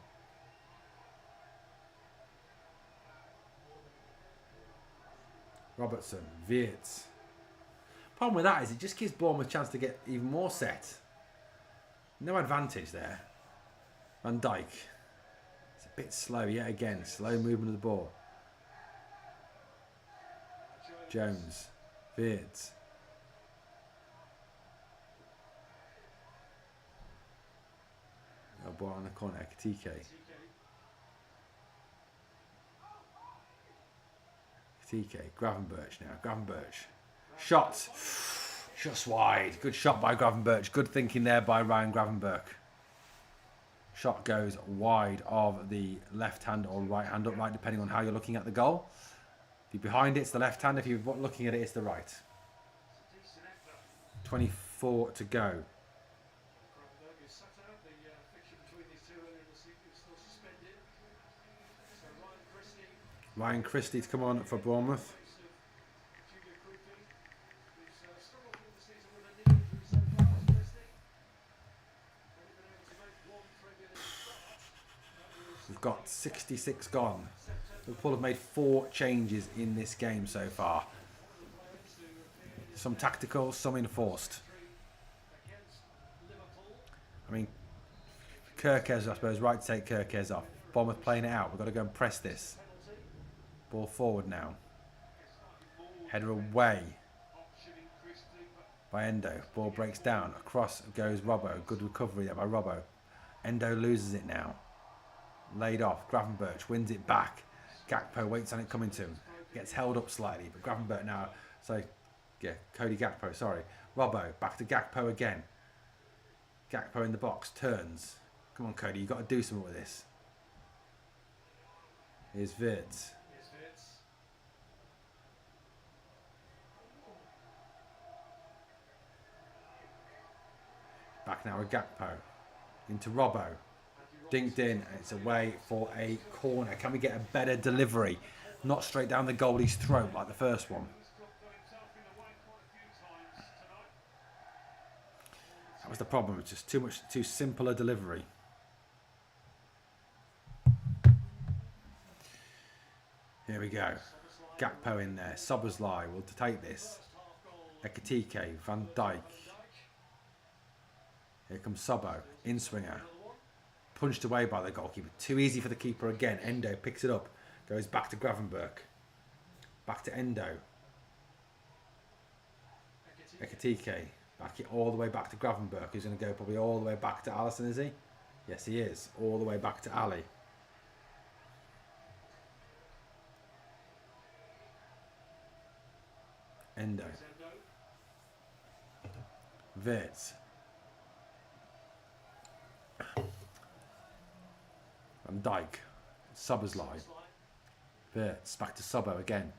Robertson. Wirtz. Problem with that is it just gives Bournemouth a chance to get even more set. No advantage there. Van Dijk. It's a bit slow yet again. Slow movement of the ball. Jones. Wirtz. ball on the corner. Ekitike. Ekitike. Gravenberch now. Gravenberch. Shot. Just wide. Good shot by Gravenberch. Good thinking there by Ryan Gravenberch. Shot goes wide of the left hand or right hand upright, depending on how you're looking at the goal. If you're behind it, it's the left hand. If you're looking at it, it's the right. 24 to go. Ryan Christie to come on for Bournemouth. We've got 66 gone. Liverpool have made 4 changes in this game so far. Some tactical, some enforced. I mean, Kirkes, I suppose, right to take Kirkes off. Bournemouth playing it out. We've got to go and press this. Ball forward now. Header away by Endo. Ball breaks down. Across goes Robbo. Good recovery there by Robbo. Endo loses it now. Laid off. Gravenberch wins it back. Gakpo waits on it coming to him. Gets held up slightly, but Gravenberch now. So, yeah, Cody Gakpo, sorry. Robbo, back to Gakpo again. Gakpo in the box, turns. Come on, Cody, you've got to do something with this. Here's Wirtz. Back now with Gakpo. Into Robbo. Dinked in, and it's away for a corner. Can we get a better delivery? Not straight down the goalie's throat like the first one. That was the problem. It's just too simple a delivery. Here we go. Gakpo in there. Szoboszlai will take this. Ekitike, Van Dijk. Here comes Sobbo. In-swinger. Punched away by the goalkeeper. Too easy for the keeper again. Endo picks it up. Goes back to Gravenberch. Back to Endo. Ekitike. Back it all the way back to Gravenberch. He's going to go probably all the way back to Alisson, is he? Yes, he is. All the way back to Ali. Endo. Wirtz. Van Dijk. Szoboszlai. Wirtz. Back to Sobbo again.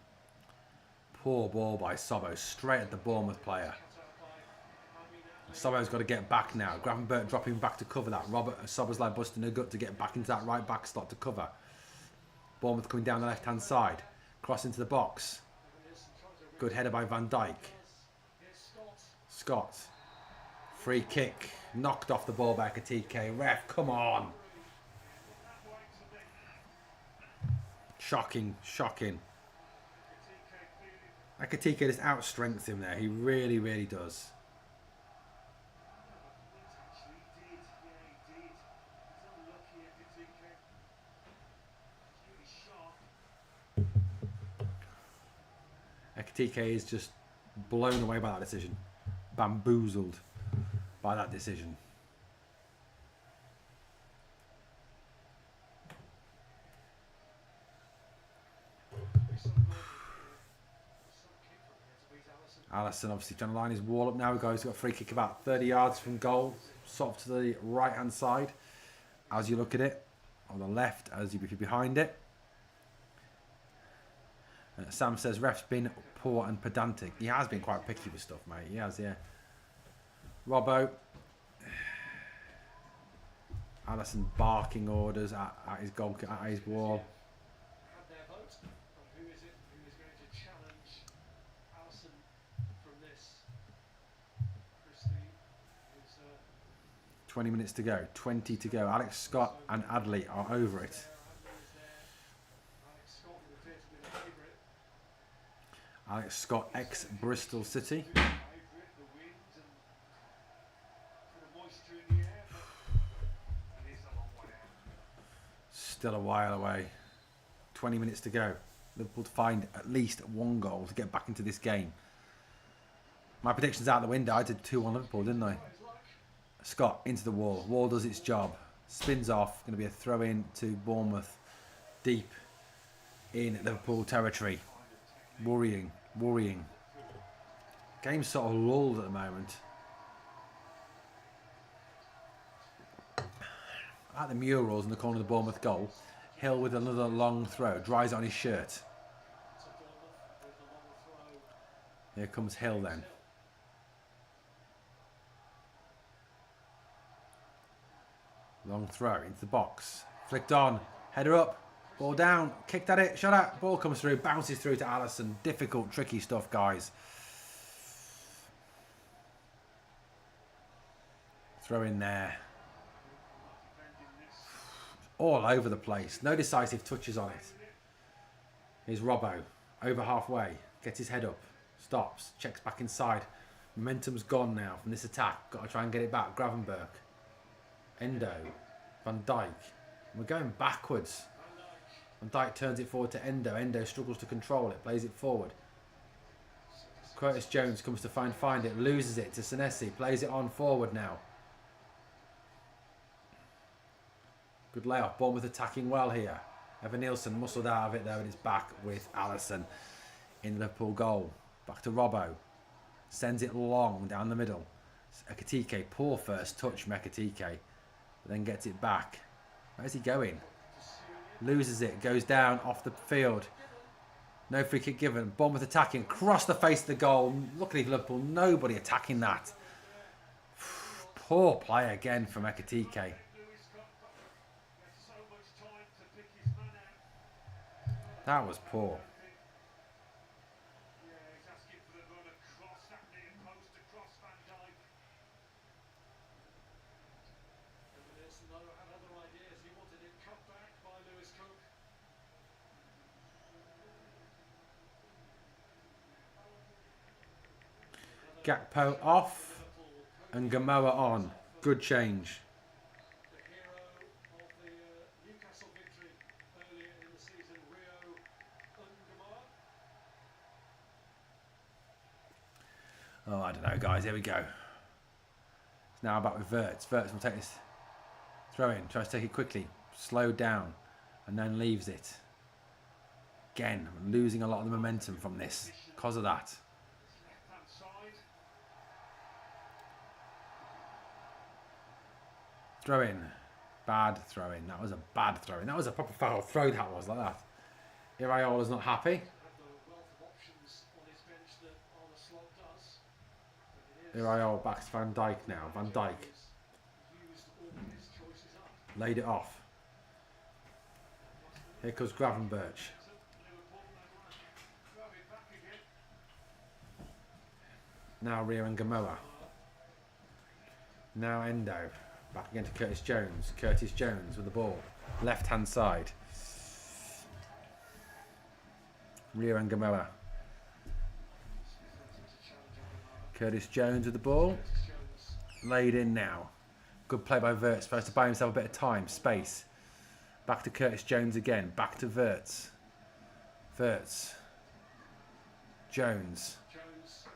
Poor ball by Sobbo. Straight at the Bournemouth player. Sobbo's got to get back now. Gravenberch dropping back to cover that. Szoboszlai busting a gut to get back into that right back slot to cover. Bournemouth coming down the left hand side. Cross into the box. Good header by Van Dijk. Scott. Free kick. Knocked off the ball by Ekitike. Ref, come on. Shocking, shocking. Ekitike just outstrengths him there. He really, really does. Ekitike is just blown away by that decision. Bamboozled by that decision. Alisson obviously trying to line his wall up now. He's got a free kick about 30 yards from goal. Sort of to the right hand side as you look at it. On the left as if you're behind it. Sam says ref's been poor and pedantic. He has been quite picky with stuff, mate. He has, yeah. Robbo. Alisson barking orders at his goal, at his wall. 20 minutes to go. 20 to go. Alex Scott and Adley are over it. Alex Scott, ex-Bristol City. Still a while away. 20 minutes to go. Liverpool to find at least one goal to get back into this game. My prediction's out the window. I did 2-1 Liverpool, didn't I? Scott into the wall. Wall does its job. Spins off. Going to be a throw in to Bournemouth, deep in Liverpool territory. Worrying, worrying. Game's sort of lulled at the moment. At the murals in the corner of the Bournemouth goal, Hill with another long throw, dries it on his shirt. Here comes Hill then. Long throw into the box. Flicked on. Header up. Ball down. Kicked at it. Shot at. Ball comes through. Bounces through to Alisson. Difficult, tricky stuff, guys. Throw in there. All over the place. No decisive touches on it. Here's Robbo. Over halfway. Gets his head up. Stops. Checks back inside. Momentum's gone now from this attack. Got to try and get it back. Gravenberch. Endo. Van Dijk. We're going backwards. Van Dijk turns it forward to Endo. Endo struggles to control it. Plays it forward. Curtis Jones comes to find it. Loses it to Senesi. Plays it on forward now. Good layoff. Bournemouth attacking well here. Evan Nielsen muscled out of it though and is back with Alisson in Liverpool goal. Back to Robbo. Sends it long down the middle. Ekitike. Poor first touch from Ekitike. But then gets it back. Where's he going? Loses it. Goes down off the field. No free kick given. Bournemouth attacking. Cross the face of the goal. Luckily for Liverpool, nobody attacking that. Poor play again from Ekitike. That was poor. Gakpo off and Gamoa on. Good change. Oh, I don't know, guys. Here we go. It's now back with Wirtz. Wirtz will take this throw in. Tries to take it quickly. Slowed down. And then leaves it. Again, losing a lot of the momentum from this because of that. Throw in. Bad throw in. That was a bad throw in. That was a proper foul throw, that was, like that. Iraola's not happy. Iraola back to Van Dijk now. Van Dijk. Laid it off. Here comes Gravenberch. Now Rio and Gamoa. Now Endo. Back again to Curtis Jones. Curtis Jones with the ball. Left hand side. Rio and Gamoa. Curtis Jones with the ball. Laid in now. Good play by Wirtz. Supposed to buy himself a bit of time, space. Back to Curtis Jones again. Back to Wirtz. Wirtz. Jones.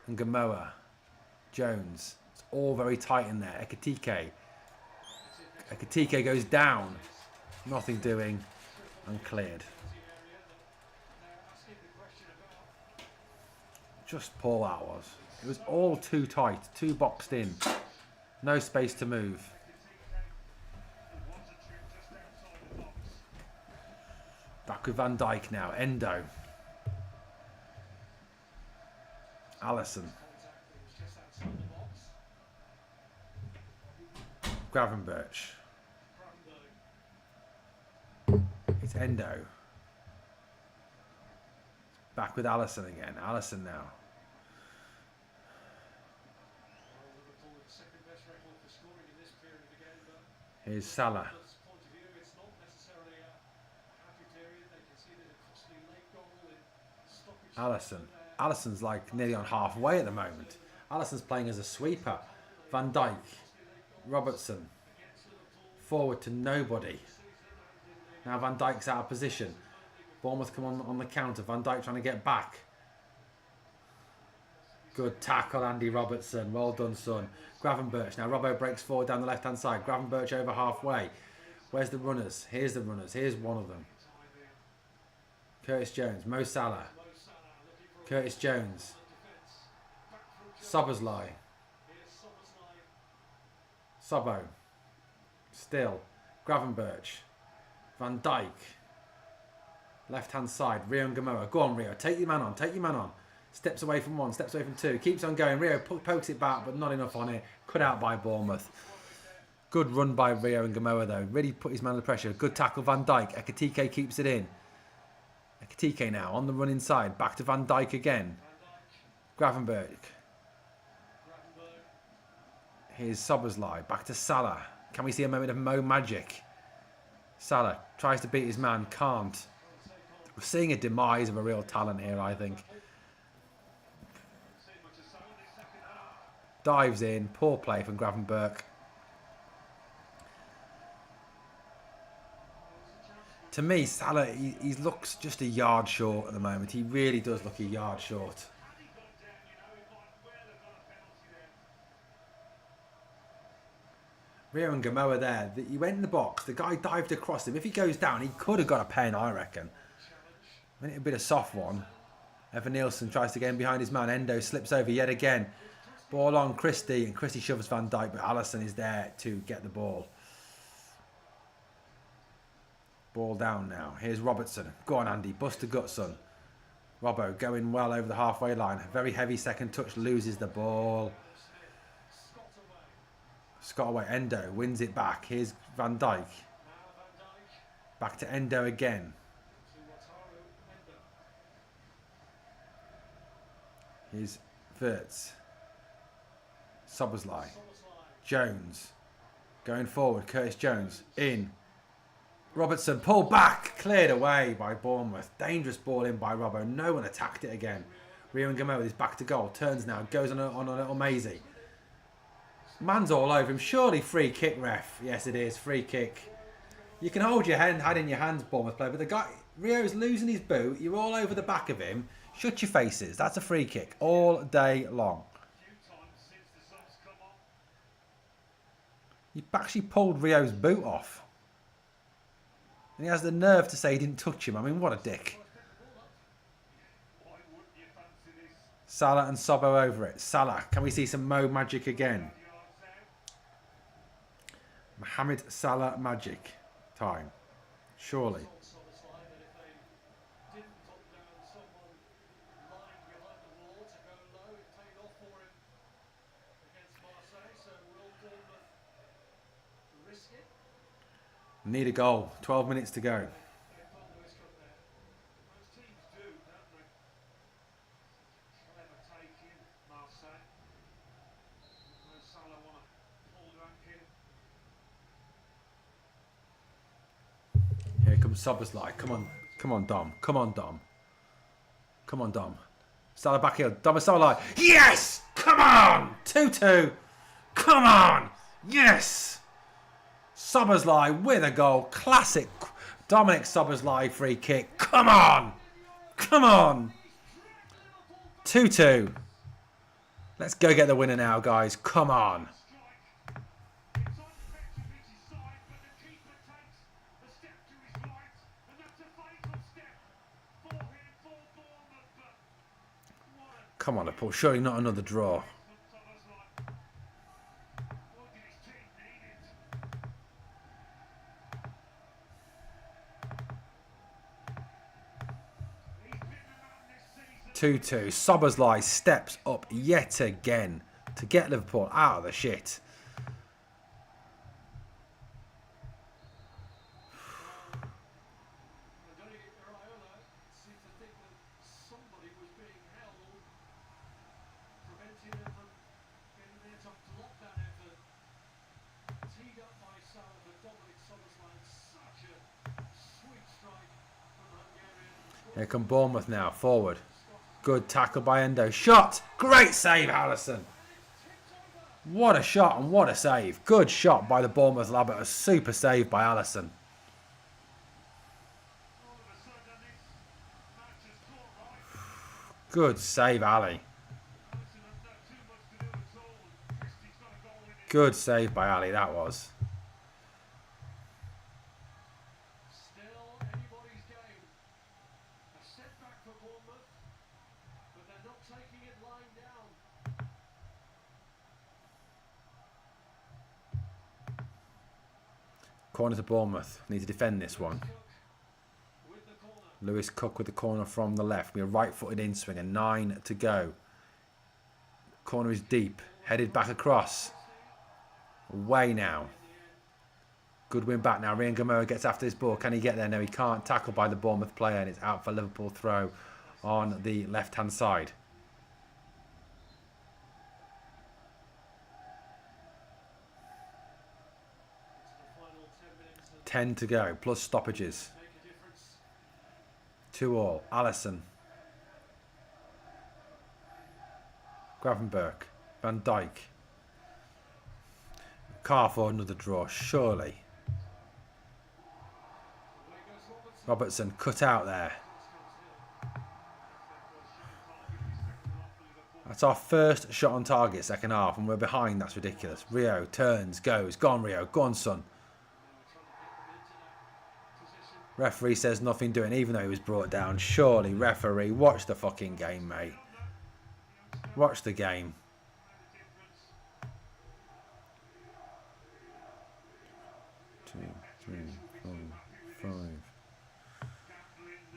And Gamoa. Jones. It's all very tight in there. Ekitike. Ekitike goes down. Nothing doing. And cleared. Just poor that was. It was all too tight. Too boxed in. No space to move. Back with Van Dijk now. Endo. Alisson. Gravenberch. It's Endo. Back with Alisson again. Alisson now. Here's Salah. Alisson. Alisson's like nearly on halfway at the moment. Alisson's playing as a sweeper. Van Dijk. Robertson. Forward to nobody. Now Van Dijk's out of position. Bournemouth come on the counter. Van Dijk trying to get back. Good tackle, Andy Robertson. Well done, son. Gravenberch. Now Robbo breaks forward down the left-hand side. Gravenberch over halfway. Where's the runners? Here's the runners. Here's one of them. Curtis Jones. Mo Salah. Curtis Jones. Szoboszlai. Sobbo. Still. Gravenberch. Van Dijk. Left hand side. Rio and Gamoa. Go on, Rio. Take your man on. Take your man on. Steps away from one. Steps away from two. Keeps on going. Rio pokes it back, but not enough on it. Cut out by Bournemouth. Good run by Rio and Gamoa, though. Really put his man under pressure. Good tackle, Van Dijk. Ekitike keeps it in. Ekitike now on the run inside. Back to Van Dijk again. Gravenberch. Here's Szoboszlai. Back to Salah. Can we see a moment of Mo magic? Salah tries to beat his man. Can't. We're seeing a demise of a real talent here, I think. Dives in. Poor play from Gravenberch. To me, Salah, he looks just a yard short at the moment. He really does look a yard short. Rio and Gamoa there. He went in the box. The guy dived across him. If he goes down, he could have got a pen, I reckon. I mean, it'd been a soft one. Evan Nielsen tries to get in behind his man. Endo slips over yet again. Ball on Christie. And Christie shoves Van Dijk, but Alisson is there to get the ball. Ball down now. Here's Robertson. Go on, Andy. Bust the gut, son. Robbo going well over the halfway line. Very heavy second touch. Loses the ball. Scott away. Endo wins it back. Here's Van Dijk. Back to Endo again. Here's Wirtz. Szoboszlai. Jones. Going forward. Curtis Jones. In. Robertson pulled back, cleared away by Bournemouth. Dangerous ball in by Robbo. No one attacked it again. Rio and Gamoa is back to goal. Turns now, goes on a little mazy. Man's all over him. Surely free kick, ref. Yes, it is free kick. You can hold your hand in your hands, Bournemouth player, but the guy Rio's losing his boot. You're all over the back of him. Shut your faces. That's a free kick all day long. You actually pulled Rio's boot off. And he has the nerve to say he didn't touch him. I mean, what a dick. Salah and Sobbo over it. Salah. Can we see some Mo magic again? Mohamed Salah magic time. Surely. Need a goal. 12 minutes to go. Here comes Szoboszlai. Come on. Come on, Dom. Come on, Dom. Come on, Dom. Salah back here. Dom Szoboszlai. Yes! Come on! 2-2. Come on! Yes! Szoboszlai with a goal. Classic Dominic Szoboszlai free kick. Come on! Come on! 2-2. Let's go get the winner now, guys. Come on. Come on, Liverpool. Surely not another draw. Two. Szoboszlai steps up yet again to get Liverpool out of the shit. Here come Bournemouth now, forward. Good tackle by Endo. Shot! Great save, Alisson. What a shot and what a save. Good shot by the Bournemouth lad, but a super save by Alisson. Good save, Ali. Good save by Ali, that was. Corner to Bournemouth. Need to defend this one. with the corner. Lewis Cook with the corner from the left. We are right-footed in swinger. 9 to go. Corner is deep. Headed back across. Away now. Good win back now. Ryan Gamoa gets after this ball. Can he get there? No, he can't. Tackled by the Bournemouth player, and it's out for Liverpool throw on the left-hand side. Into the final 10 minutes and 10 to go, plus stoppages. make a difference. 2-all. Alisson. Gravenberch. Van Dijk. Carr for another draw, surely. Away goes Robertson. Robertson cut out there. That's our first shot on target, second half, and we're behind. That's ridiculous. Rio turns, goes. Go on, Rio. Go on, son. Referee says nothing doing, even though he was brought down. Surely, referee, watch the fucking game, mate. Watch the game. Two, three, four, five.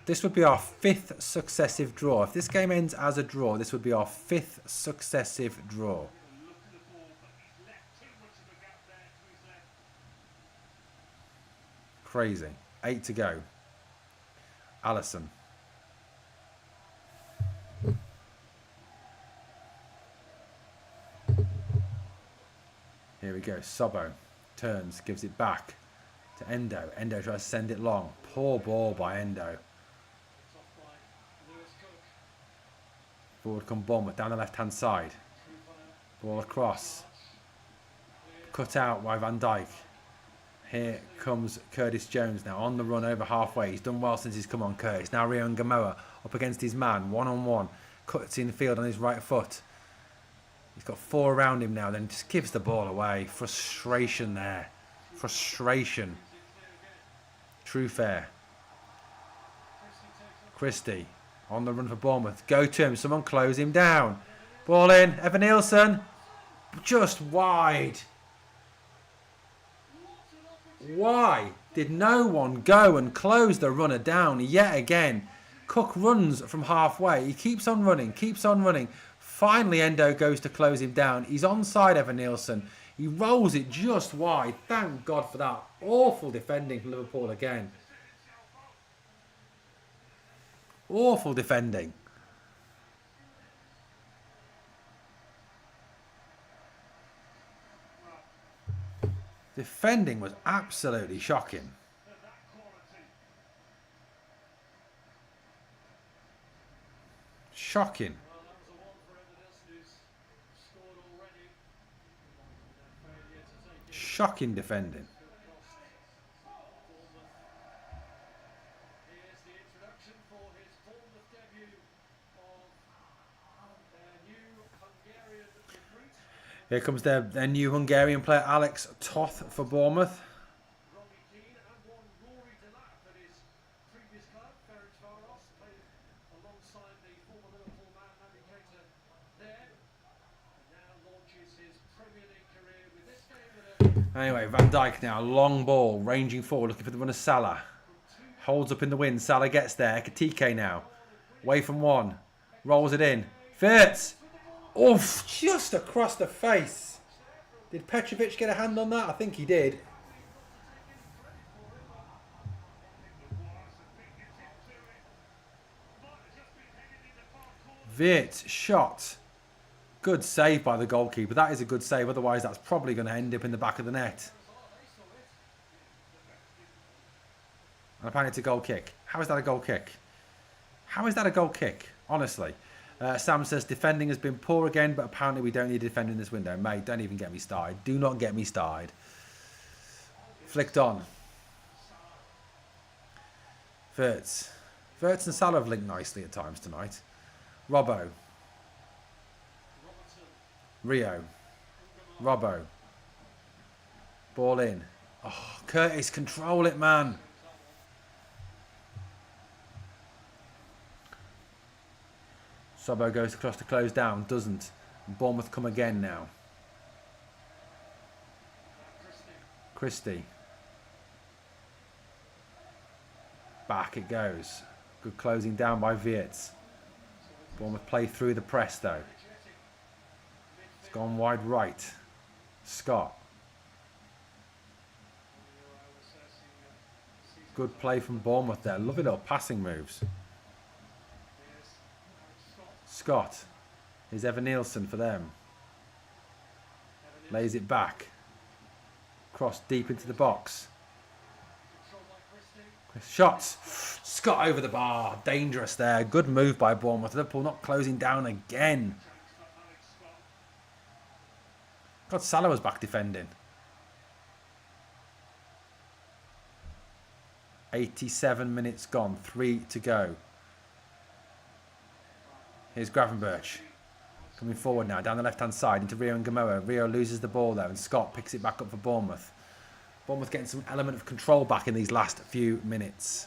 This would be our 5th successive draw. If this game ends as a draw, this would be our 5th successive draw. Crazy. 8 to go. Alisson. Here we go. Sobbo turns, gives it back to Endo. Endo tries to send it long. Poor ball by Endo. It's off by Lewis Cook. Forward come Bournemouth down the left-hand side. Ball across. Cut out by Van Dijk. Here comes Curtis Jones now on the run over halfway. He's done well since he's come on, Curtis. Now Rio Gamoa up against his man, one-on-one. Cuts in the field on his right foot. He's got 4 around him now, then just gives the ball away. Frustration there. Frustration. True fair. Christie on the run for Bournemouth. Go to him. Someone close him down. Ball in. Evan Nielsen. Just wide. Why did no one go and close the runner down yet again? Cook runs from halfway. He keeps on running. Keeps on running. Finally, Endo goes to close him down. He's onside, Evan Nielsen. He rolls it just wide. Thank God for that. Awful defending from Liverpool again. Awful defending. Defending was absolutely shocking. Shocking. Well, that was a one for Evan Nielsen, who's scored already. Failure to take it. Shocking defending. Bournemouth. Here's the introduction for his Bournemouth debut of their new Hungarian recruit. Here comes their new Hungarian player, Alex Toth for Bournemouth. Robbie Keane and one Rory Delap at his previous club, Ferencváros, played alongside the former Liverpool man navigator there, and now launches his Premier League career with this game at a Anyway, Van Dijk now, long ball, ranging forward, looking for the runner Salah. Holds up in the wind, Salah gets there. Ekitike now, away from one, rolls it in. Fitz! Oof, just across the face. Did Petrovic get a hand on that? I think he did. Vit shot. Good save by the goalkeeper. That is a good save. Otherwise, that's probably going to end up in the back of the net. And apparently it's a goal kick. How is that a goal kick? How is that a goal kick? Honestly. Sam says defending has been poor again, but apparently we don't need to defend in this window. Mate, don't even get me started. Do not get me started. Flicked on. Wirtz. Wirtz and Salah have linked nicely at times tonight. Robbo. Rio. Robbo. Ball in. Oh, Curtis, control it, man. Sobbo goes across to close down, doesn't. Bournemouth come again now. Christie. Back it goes. Good closing down by Wirtz. Bournemouth play through the press though. It's gone wide right. Scott. Good play from Bournemouth there. Lovely little passing moves. Scott. Here's Evan Nielsen for them. Lays it back. Cross deep into the box. Shots. Scott over the bar. Dangerous there. Good move by Bournemouth. Liverpool not closing down again. God, Salah was back defending. 87 minutes gone. 3 to go. Here's Gravenberch. Coming forward now, down the left-hand side into Rio and Gamoa. Rio loses the ball there and Scott picks it back up for Bournemouth. Bournemouth getting some element of control back in these last few minutes.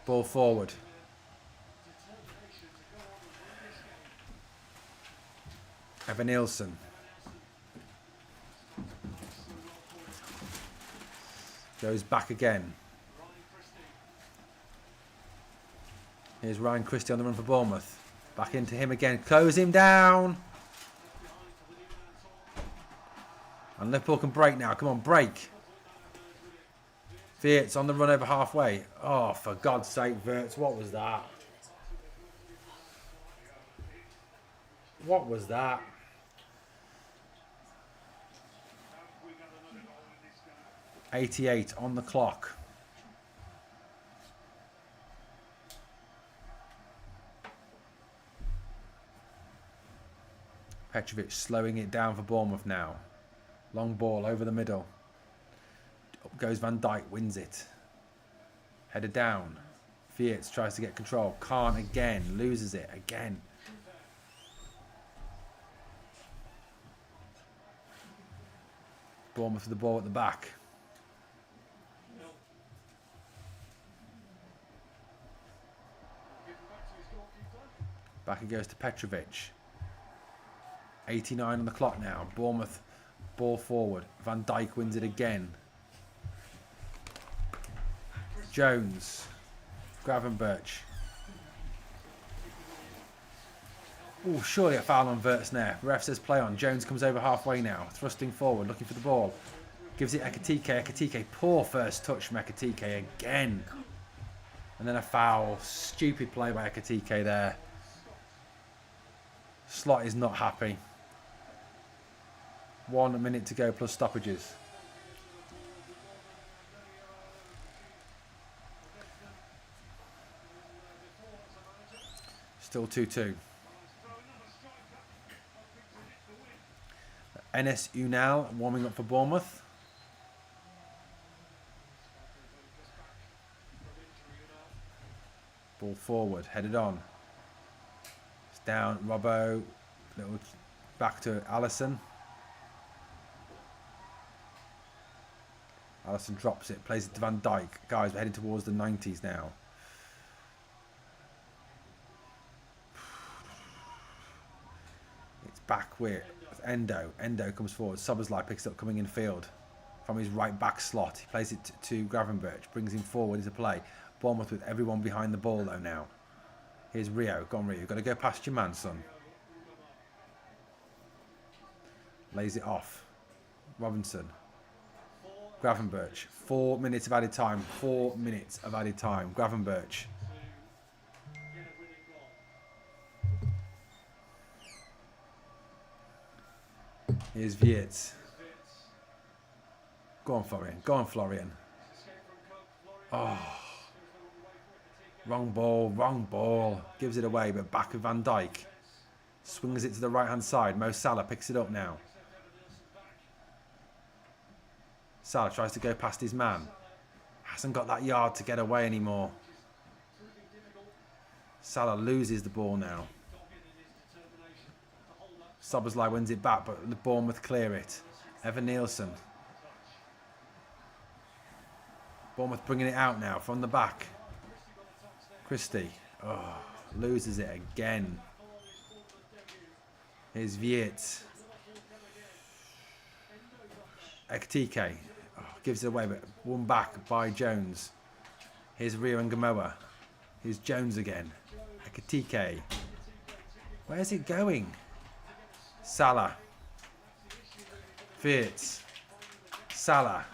Ball forward. Evan Nielsen. Goes back again. Here's Ryan Christie on the run for Bournemouth. Back into him again. Close him down. And Liverpool can break now. Come on, break. Wirtz on the run over halfway. Oh, for God's sake, Wirtz. What was that? What was that? .88 on the clock. Petrovic slowing it down for Bournemouth now. Long ball over the middle. Up goes Van Dijk, wins it. Header down. Wirtz tries to get control. Can't again. Loses it again. Bournemouth with the ball at the back. Back it goes to Petrovic. 89 on the clock now. Bournemouth ball forward. Van Dijk wins it again. Jones. Gravenberch. Oh, surely a foul on Wirtz there. Ref says play on. Jones comes over halfway now. Thrusting forward, looking for the ball. Gives it Ekitike. Ekitike. Poor first touch from Ekitike again. And then a foul. Stupid play by Ekitike there. Slot is not happy. 1 minute to go plus stoppages. Still 2-2. Enes Unal warming up for Bournemouth. Ball forward, headed on. It's down, Robbo. Little back to Alisson. Alisson drops it, plays it to Van Dijk. Guys, we're heading towards the 90s now. It's back with Endo. Endo comes forward. Soberslai picks it up coming in field from his right back slot. He plays it to Gravenberch, brings him forward into play. Bournemouth with everyone behind the ball though now. Here's Rio. Go on, Rio. You've got to go past your man, son. Lays it off. Robinson. Gravenberch. 4 minutes of added time. 4 minutes of added time. Gravenberch. Here's Wirtz. Go on, Florian. Go on, Florian. Oh. Wrong ball. Wrong ball. Gives it away, but back of Van Dijk. Swings it to the right-hand side. Mo Salah picks it up now. Salah tries to go past his man. Hasn't got that yard to get away anymore. Salah loses the ball now. Soberslai wins it back, but the Bournemouth clear it. Evan Nielsen. Bournemouth bringing it out now from the back. Christie. Oh, loses it again. Here's Wirtz. Ekitike. Oh, gives it away, but won back by Jones. Here's Rio and Gamoa. Here's Jones again. Ekitike. Where's it going? Salah. Wirtz. Salah.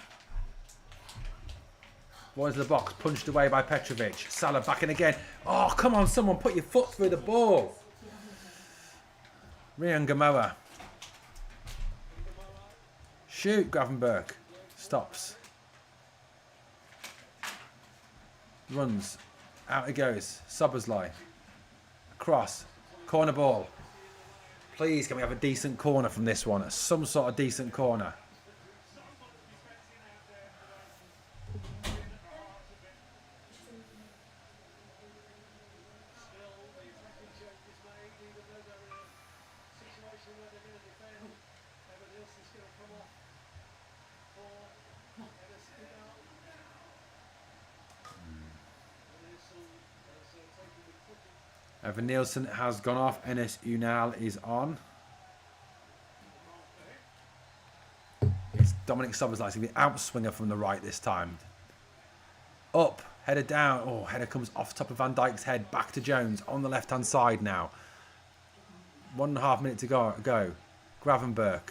One into the box, punched away by Petrovic. Salah back in again. Oh, come on, someone put your foot through the ball. Rio and Gamoa. Shoot, Gravenberg. Stops. Runs. Out it goes. Sobersley. Cross. Corner ball. Please, can we have a decent corner from this one? Some sort of decent corner. Evan Nielsen has gone off. Enes Unal is on. It's Dominic Sobersley, the outswinger from the right this time. Up, header down. Oh, header comes off top of Van Dijk's head. Back to Jones on the left-hand side now. 1.5 minutes to go. Gravenberg.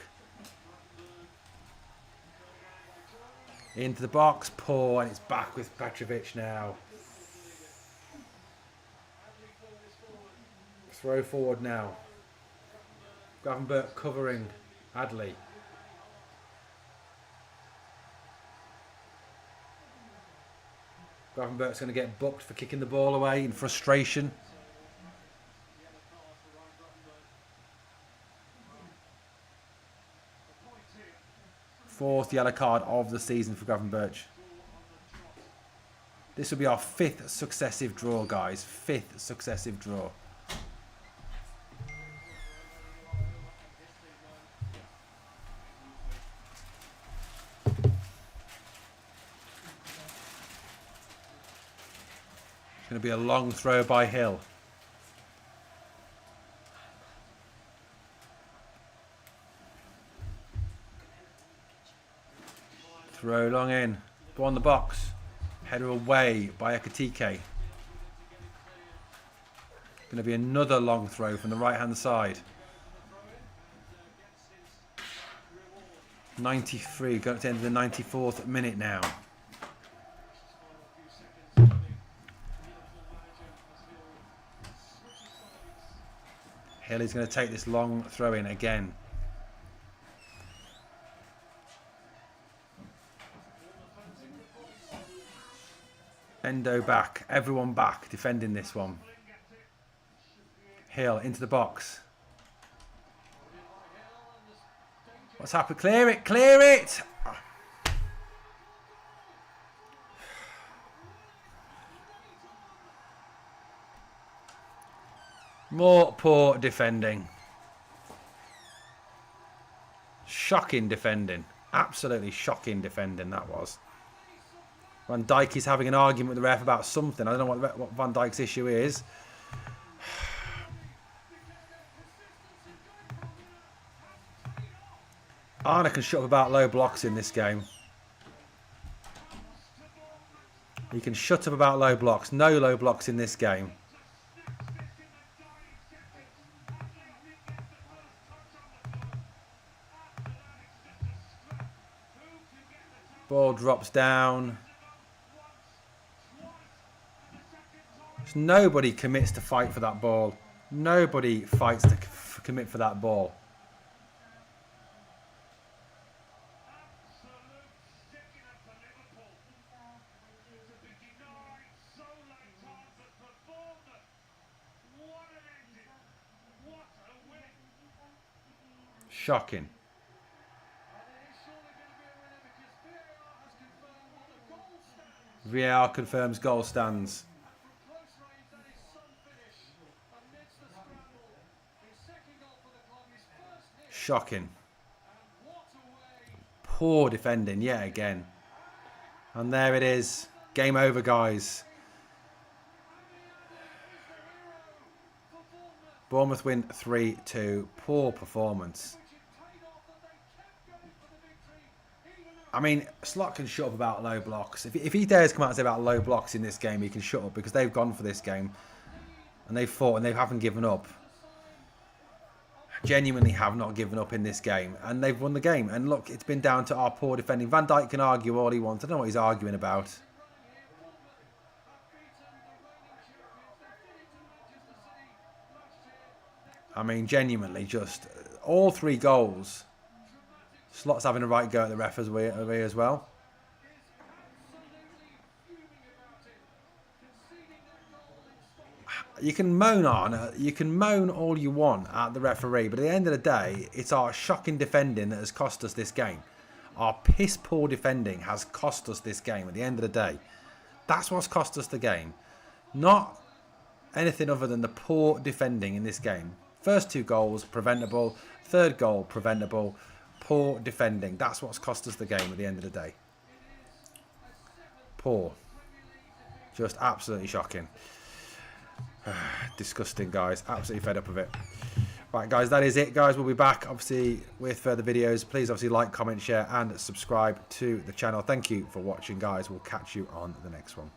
Into the box. Poor, and it's back with Petrovic now. Throw forward now. Gravenberg covering Adley. Gravenberg's going to get booked for kicking the ball away in frustration. Fourth yellow card of the season for Gravenberg. This will be our 5th successive draw, guys. 5th successive draw. Going to be a long throw by Hill. Throw long in. Go on the box. Header away by Ekitike. Going to be another long throw from the right hand side. 93, going to the end of the 94th minute now. Hill is going to take this long throw in again. Endo back. Everyone back defending this one. Hill into the box. What's happened? Clear it! Clear it! More poor defending. Shocking defending. Absolutely shocking defending that was. Van Dijk is having an argument with the ref about something. I don't know what Van Dijk's issue is. Arna can shut up about low blocks in this game. He can shut up about low blocks. No low blocks in this game. Ball drops down. Nobody commits to fight for that ball. Nobody fights to commit for that ball. Shocking. VAR confirms goal stands. Shocking. Poor defending yet again. And there it is. Game over, guys. Bournemouth win 3-2. Poor performance. I mean, Slot can shut up about low blocks. If he dares come out and say about low blocks in this game, he can shut up because they've gone for this game. And they've fought and they haven't given up. Genuinely have not given up in this game. And they've won the game. And look, it's been down to our poor defending. Van Dijk can argue all he wants. I don't know what he's arguing about. I mean, genuinely, just all 3 goals. Slot's having a right go at the ref as well. You can moan all you want at the referee, but at the end of the day, it's our shocking defending that has cost us this game. Our piss poor defending has cost us this game at the end of the day. That's what's cost us the game. Not anything other than the poor defending in this game. First 2 goals, preventable. 3rd goal, preventable. Poor defending. That's what's cost us the game at the end of the day. Poor. Just absolutely shocking. Disgusting, guys. Absolutely fed up of it. Right, guys, that is it, guys. We'll be back, obviously, with further videos. Please, obviously, like, comment, share, and subscribe to the channel. Thank you for watching, guys. We'll catch you on the next one.